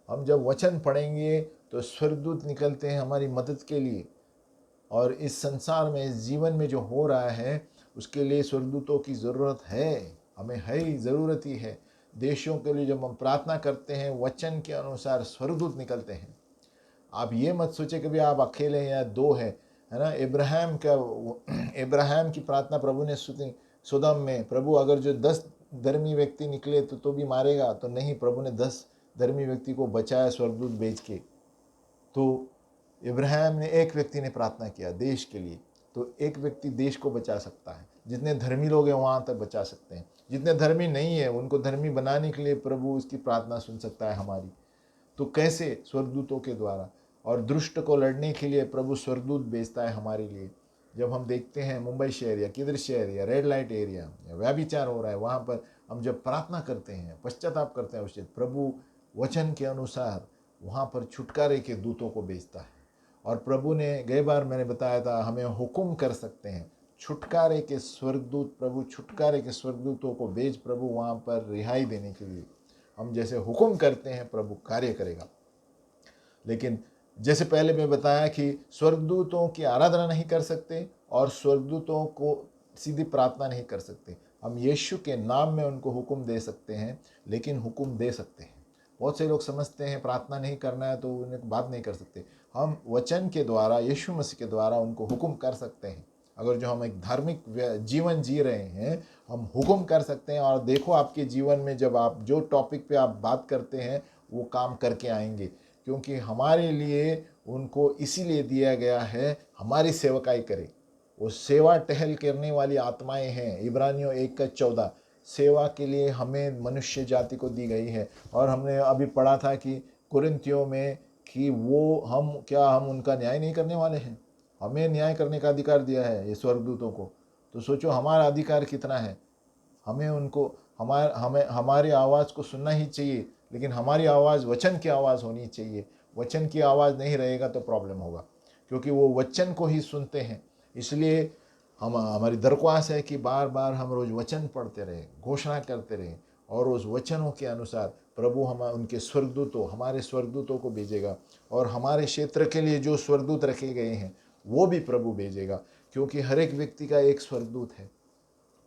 हम जब वचन पढ़ेंगे तो स्वर्गदूत निकलते हैं हमारी मदद के लिए, और इस संसार में, इस जीवन में जो हो रहा है उसके लिए स्वर्गदूतों की ज़रूरत है, हमें है ही, ज़रूरत ही है। देशों के लिए जब हम प्रार्थना करते हैं वचन के अनुसार स्वर्गदूत निकलते हैं। आप ये मत सोचे कभी आप अकेले हैं या दो हैं, है ना। इब्राहिम की प्रार्थना प्रभु ने सुनी सुदम में। प्रभु अगर जो 10 धर्मी व्यक्ति निकले तो भी मारेगा, तो नहीं, प्रभु ने 10 धर्मी व्यक्ति को बचाया स्वर्गदूत भेज के। तो इब्राहिम ने, एक व्यक्ति ने प्रार्थना किया देश के लिए, तो एक व्यक्ति देश को बचा सकता है। जितने धर्मी लोग हैं वहाँ तक बचा सकते हैं, जितने धर्मी नहीं है उनको धर्मी बनाने के लिए प्रभु उसकी प्रार्थना सुन सकता है हमारी। तो कैसे? स्वर्गदूतों के द्वारा। और दुष्ट को लड़ने के लिए प्रभु स्वर्गदूत भेजता है हमारे लिए। जब हम देखते हैं मुंबई शहर या किधर शहर या रेड लाइट एरिया या व्याभिचार हो रहा है, वहाँ पर हम जब प्रार्थना करते हैं, पश्चाताप करते हैं, उससे प्रभु वचन के अनुसार वहाँ पर छुटकारे के दूतों को भेजता है। और प्रभु ने, गई बार मैंने बताया था, हमें हुक्म कर सकते हैं छुटकारे के स्वर्गदूत, प्रभु छुटकारे के स्वर्गदूतों को भेज प्रभु वहाँ पर रिहाई देने के लिए। हम जैसे हुक्म करते हैं प्रभु कार्य करेगा। लेकिन जैसे पहले मैं बताया कि स्वर्गदूतों की आराधना नहीं कर सकते और स्वर्गदूतों को सीधी प्रार्थना नहीं कर सकते। हम यीशु के नाम में उनको हुक्म दे सकते हैं, लेकिन हुक्म दे सकते हैं। बहुत से लोग समझते हैं प्रार्थना नहीं करना है तो उन्हें बात नहीं कर सकते। हम वचन के द्वारा, यीशु मसीह के द्वारा उनको हुक्म कर सकते हैं। अगर जो हम एक धार्मिक जीवन जी रहे हैं, हम हुक्म कर सकते हैं। और देखो आपके जीवन में जब आप जो टॉपिक पे आप बात करते हैं वो काम करके आएंगे, क्योंकि हमारे लिए उनको इसीलिए दिया गया है हमारी सेवकाई करें। वो सेवा टहल करने वाली आत्माएं हैं। इब्रानियों 1:14 सेवा के लिए हमें मनुष्य जाति को दी गई है। और हमने अभी पढ़ा था कि कुरिन्थियों में कि वो हम उनका न्याय नहीं करने वाले हैं। हमें न्याय करने का अधिकार दिया है ये स्वर्गदूतों को। तो सोचो हमारा अधिकार कितना है। हमें उनको हमें हमारी आवाज़ को सुनना ही चाहिए, लेकिन हमारी आवाज़ वचन की आवाज़ होनी चाहिए। वचन की आवाज़ नहीं रहेगा तो प्रॉब्लम होगा, क्योंकि वो वचन को ही सुनते हैं। इसलिए हमारी दरख्वास्त है कि बार बार हम रोज़ वचन पढ़ते रहें, घोषणा करते रहें, और उस वचनों के अनुसार प्रभु उनके स्वर्गदूतों, हमारे स्वर्गदूतों को भेजेगा। और हमारे क्षेत्र के लिए जो स्वर्गदूत रखे गए हैं वो भी प्रभु भेजेगा, क्योंकि हर एक व्यक्ति का एक स्वर्गदूत है।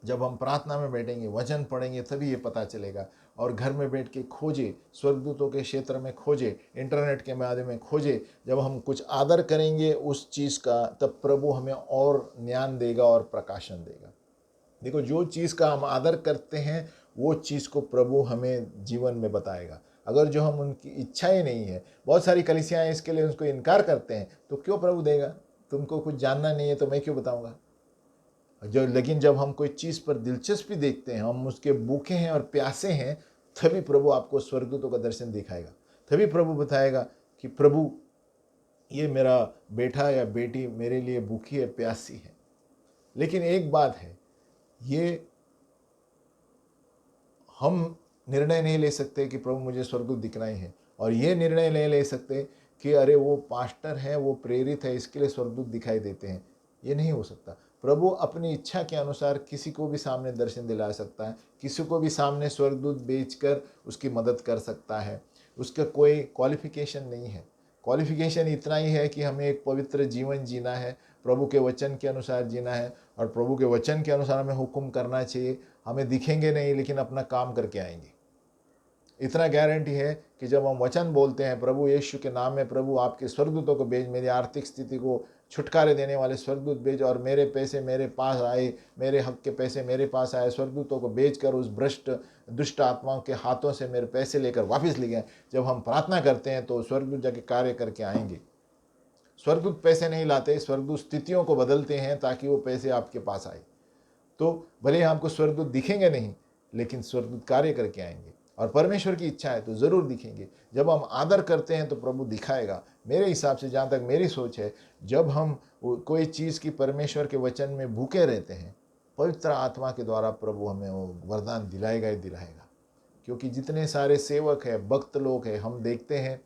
जब हम प्रार्थना में बैठेंगे, वचन पढ़ेंगे, तभी ये पता चलेगा। और घर में बैठ के खोजे, स्वर्गदूतों के क्षेत्र में खोजे, इंटरनेट के माध्यम में खोजे। जब हम कुछ आदर करेंगे उस चीज़ का, तब प्रभु हमें और ज्ञान देगा और प्रकाशन देगा। देखो, जो चीज़ का हम आदर करते हैं वो चीज़ को प्रभु हमें जीवन में बताएगा। अगर जो हम उनकी इच्छा ही नहीं है, बहुत सारी कलीसियाएं इसके लिए उसको इनकार करते हैं, तो क्यों प्रभु देगा? तुमको कुछ जानना नहीं है तो मैं क्यों बताऊंगा? लेकिन जब हम कोई चीज़ पर दिलचस्पी देखते हैं, हम उसके भूखे हैं और प्यासे हैं, तभी प्रभु आपको स्वर्गदूतों का दर्शन दिखाएगा। तभी प्रभु बताएगा कि प्रभु, ये मेरा बेटा या बेटी मेरे लिए भूखी है, प्यासी है। लेकिन एक बात है, ये हम निर्णय नहीं ले सकते कि प्रभु मुझे स्वर्गदूत दिखना ही है, और ये निर्णय नहीं ले सकते कि अरे वो पास्टर है, वो प्रेरित है, इसके लिए स्वर्गदूत दिखाई देते हैं। ये नहीं हो सकता। प्रभु अपनी इच्छा के अनुसार किसी को भी सामने दर्शन दिला सकता है, किसी को भी सामने स्वर्गदूत भेजकर उसकी मदद कर सकता है। उसका कोई क्वालिफिकेशन नहीं है। क्वालिफिकेशन इतना ही है कि हमें एक पवित्र जीवन जीना है, प्रभु के वचन के अनुसार जीना है, और प्रभु के वचन के अनुसार हमें हुक्म करना चाहिए। हमें दिखेंगे नहीं, लेकिन अपना काम करके आएंगे। इतना गारंटी है कि जब हम वचन बोलते हैं प्रभु यीशु के नाम में, प्रभु आपके स्वर्गदूतों को भेज, मेरी आर्थिक स्थिति को छुटकारे देने वाले स्वर्गदूत भेज, और मेरे पैसे मेरे पास आए, मेरे हक के पैसे मेरे पास आए, स्वर्गदूतों को भेजकर उस भ्रष्ट दुष्ट आत्माओं के हाथों से मेरे पैसे लेकर वापस ले गए। जब हम प्रार्थना करते हैं तो स्वर्गदूत जाके कार्य करके आएंगे। स्वर्गदूत पैसे नहीं लाते, स्वर्गदूत स्थितियों को बदलते हैं ताकि वो पैसे आपके पास आए। तो भले ही आपको स्वर्गदूत दिखेंगे नहीं, लेकिन स्वर्गदूत कार्य करके आएंगे, और परमेश्वर की इच्छा है तो ज़रूर दिखेंगे। जब हम आदर करते हैं तो प्रभु दिखाएगा। मेरे हिसाब से, जहाँ तक मेरी सोच है, जब हम कोई चीज़ की परमेश्वर के वचन में भूखे रहते हैं, पवित्र आत्मा के द्वारा प्रभु हमें वो वरदान दिलाएगा ही दिलाएगा। क्योंकि जितने सारे सेवक हैं, भक्त लोग हैं, हम देखते हैं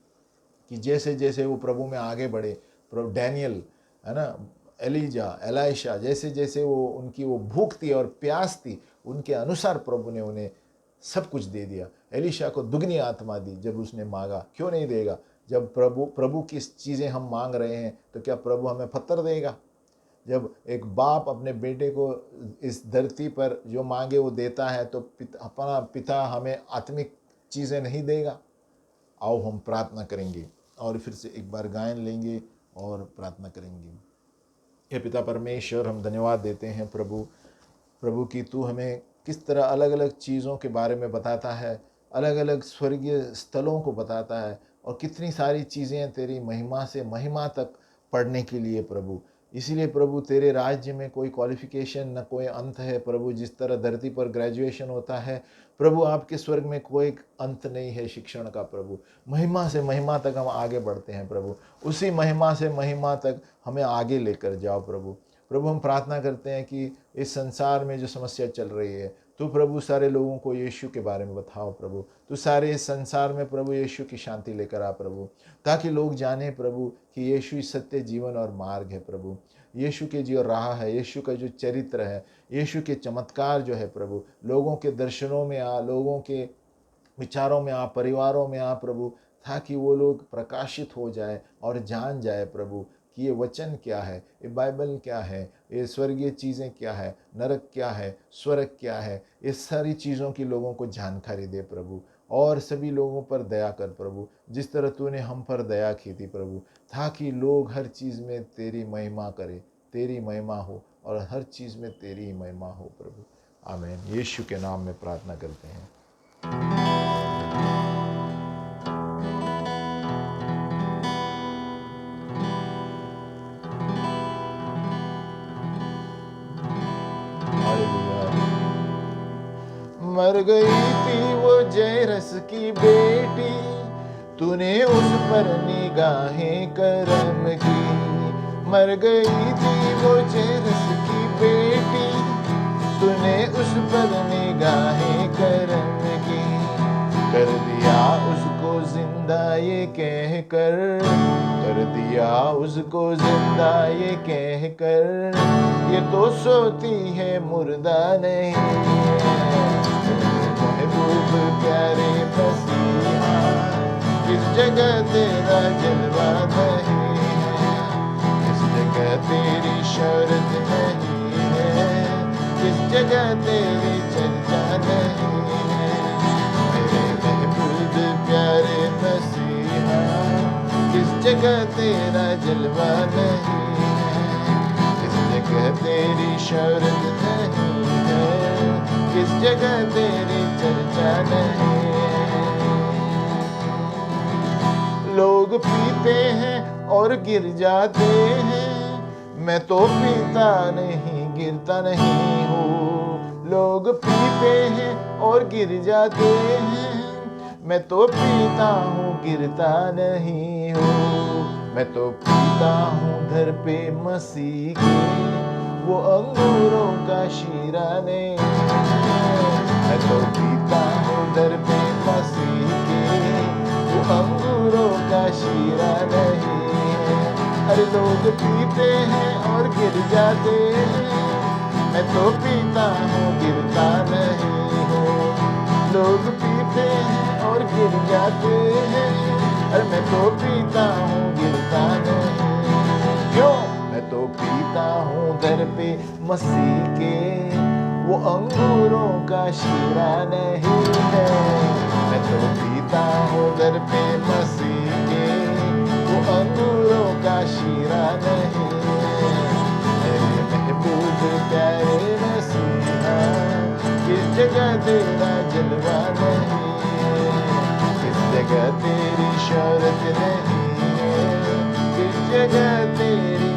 कि जैसे जैसे वो प्रभु में आगे बढ़े, प्रभु डैनियल है ना, एलिजा, एलाइशा, जैसे जैसे वो उनकी वो भूख थी और प्यास थी, उनके अनुसार प्रभु ने उन्हें सब कुछ दे दिया। एलिशा को दुगनी आत्मा दी जब उसने मांगा। क्यों नहीं देगा? जब प्रभु की चीज़ें हम मांग रहे हैं तो क्या प्रभु हमें पत्थर देगा? जब एक बाप अपने बेटे को इस धरती पर जो मांगे वो देता है, तो अपना पिता हमें आत्मिक चीज़ें नहीं देगा? आओ हम प्रार्थना करेंगे और फिर से एक बार गायन लेंगे और प्रार्थना करेंगे। हे पिता परमेश्वर, हम धन्यवाद देते हैं प्रभु की तू हमें किस तरह अलग अलग चीज़ों के बारे में बताता है, अलग अलग स्वर्गीय स्थलों को बताता है, और कितनी सारी चीज़ें तेरी महिमा से महिमा तक पढ़ने के लिए प्रभु। इसीलिए प्रभु तेरे राज्य में कोई क्वालिफ़िकेशन न कोई अंत है प्रभु। जिस तरह धरती पर ग्रेजुएशन होता है प्रभु, आपके स्वर्ग में कोई अंत नहीं है शिक्षण का प्रभु। महिमा से महिमा तक हम आगे बढ़ते हैं प्रभु। उसी महिमा से महिमा तक हमें आगे लेकर जाओ प्रभु। प्रभु हम प्रार्थना करते हैं कि इस संसार में जो समस्या चल रही है, तो प्रभु सारे लोगों को यीशु के बारे में बताओ प्रभु। तो सारे इस संसार में प्रभु यीशु की शांति लेकर आ प्रभु, ताकि लोग जाने प्रभु कि यीशु ही सत्य जीवन और मार्ग है प्रभु। यीशु के जो राह है, यीशु का जो चरित्र है, यीशु के चमत्कार जो है प्रभु, लोगों के दर्शनों में आ, लोगों के विचारों में आ, परिवारों में आ प्रभु, ताकि वो लोग प्रकाशित हो जाए और जान जाए प्रभु कि ये वचन क्या है, ये बाइबल क्या है, ये स्वर्गीय चीज़ें क्या है, नरक क्या है, स्वर्ग क्या है। इस सारी चीज़ों की लोगों को जानकारी दे प्रभु, और सभी लोगों पर दया कर प्रभु, जिस तरह तूने हम पर दया की थी प्रभु, ताकि लोग हर चीज़ में तेरी महिमा करें, तेरी महिमा हो और हर चीज़ में तेरी ही महिमा हो प्रभु। आमीन। यीशु के नाम में प्रार्थना करते हैं। मर गई थी वो जैरस की बेटी, तूने उस पर निगाहें करम की। मर गई थी वो जैरस की बेटी, तूने उस पर निगाहें करम की। कर दिया उसको जिंदा ये कह कर दिया उसको जिंदा ये कह कर, ये तो सोती है मुर्दा नहीं। महबूब प्यारे मसीहा, किस जगह तेरा जलवा नहीं है, किस जगह तेरी शौहरत नहीं है, किस जगह तेरी चर्चा नहीं है। मेरे महबूब प्यारे मसीहा, किस जगह तेरा जलवा नहीं है, किस जगह तेरी शौहरत नहीं है, किस जगह तेरी चर्चा नहीं है। लोग पीते हैं और गिर जाते हैं, मैं तो पीता नहीं गिरता नहीं हूँ। लोग पीते हैं और गिर जाते हैं, मैं तो पीता हूँ गिरता नहीं हूँ। मैं तो पीता हूँ घर पे मसीह के वो अंगूरों का शीरा नहीं है। मैं तो पीता हूँ दर पे मसीह के वो अंगूरों का शीरा नहीं है। अरे लोग पीते हैं और गिर जाते हैं, मैं तो पीता हूँ गिरता नहीं हूँ। लोग पीते हैं और गिर जाते हैं, अरे मैं तो पीता हूँ गिरता नहीं। क्यों? मैं तो पीता हूँ दर पे मसीह के वो अंगूरों का शीरा नहीं है। मैं तो पीता हूँ दर पे मसीह के वो अंगूरों का शीरा नहीं है। मेरे महबूब प्यारे मसीहा, किस जगह तेरा जलवा नहीं है, किस जगह तेरी शौहरत नहीं है, किस जगह तेरी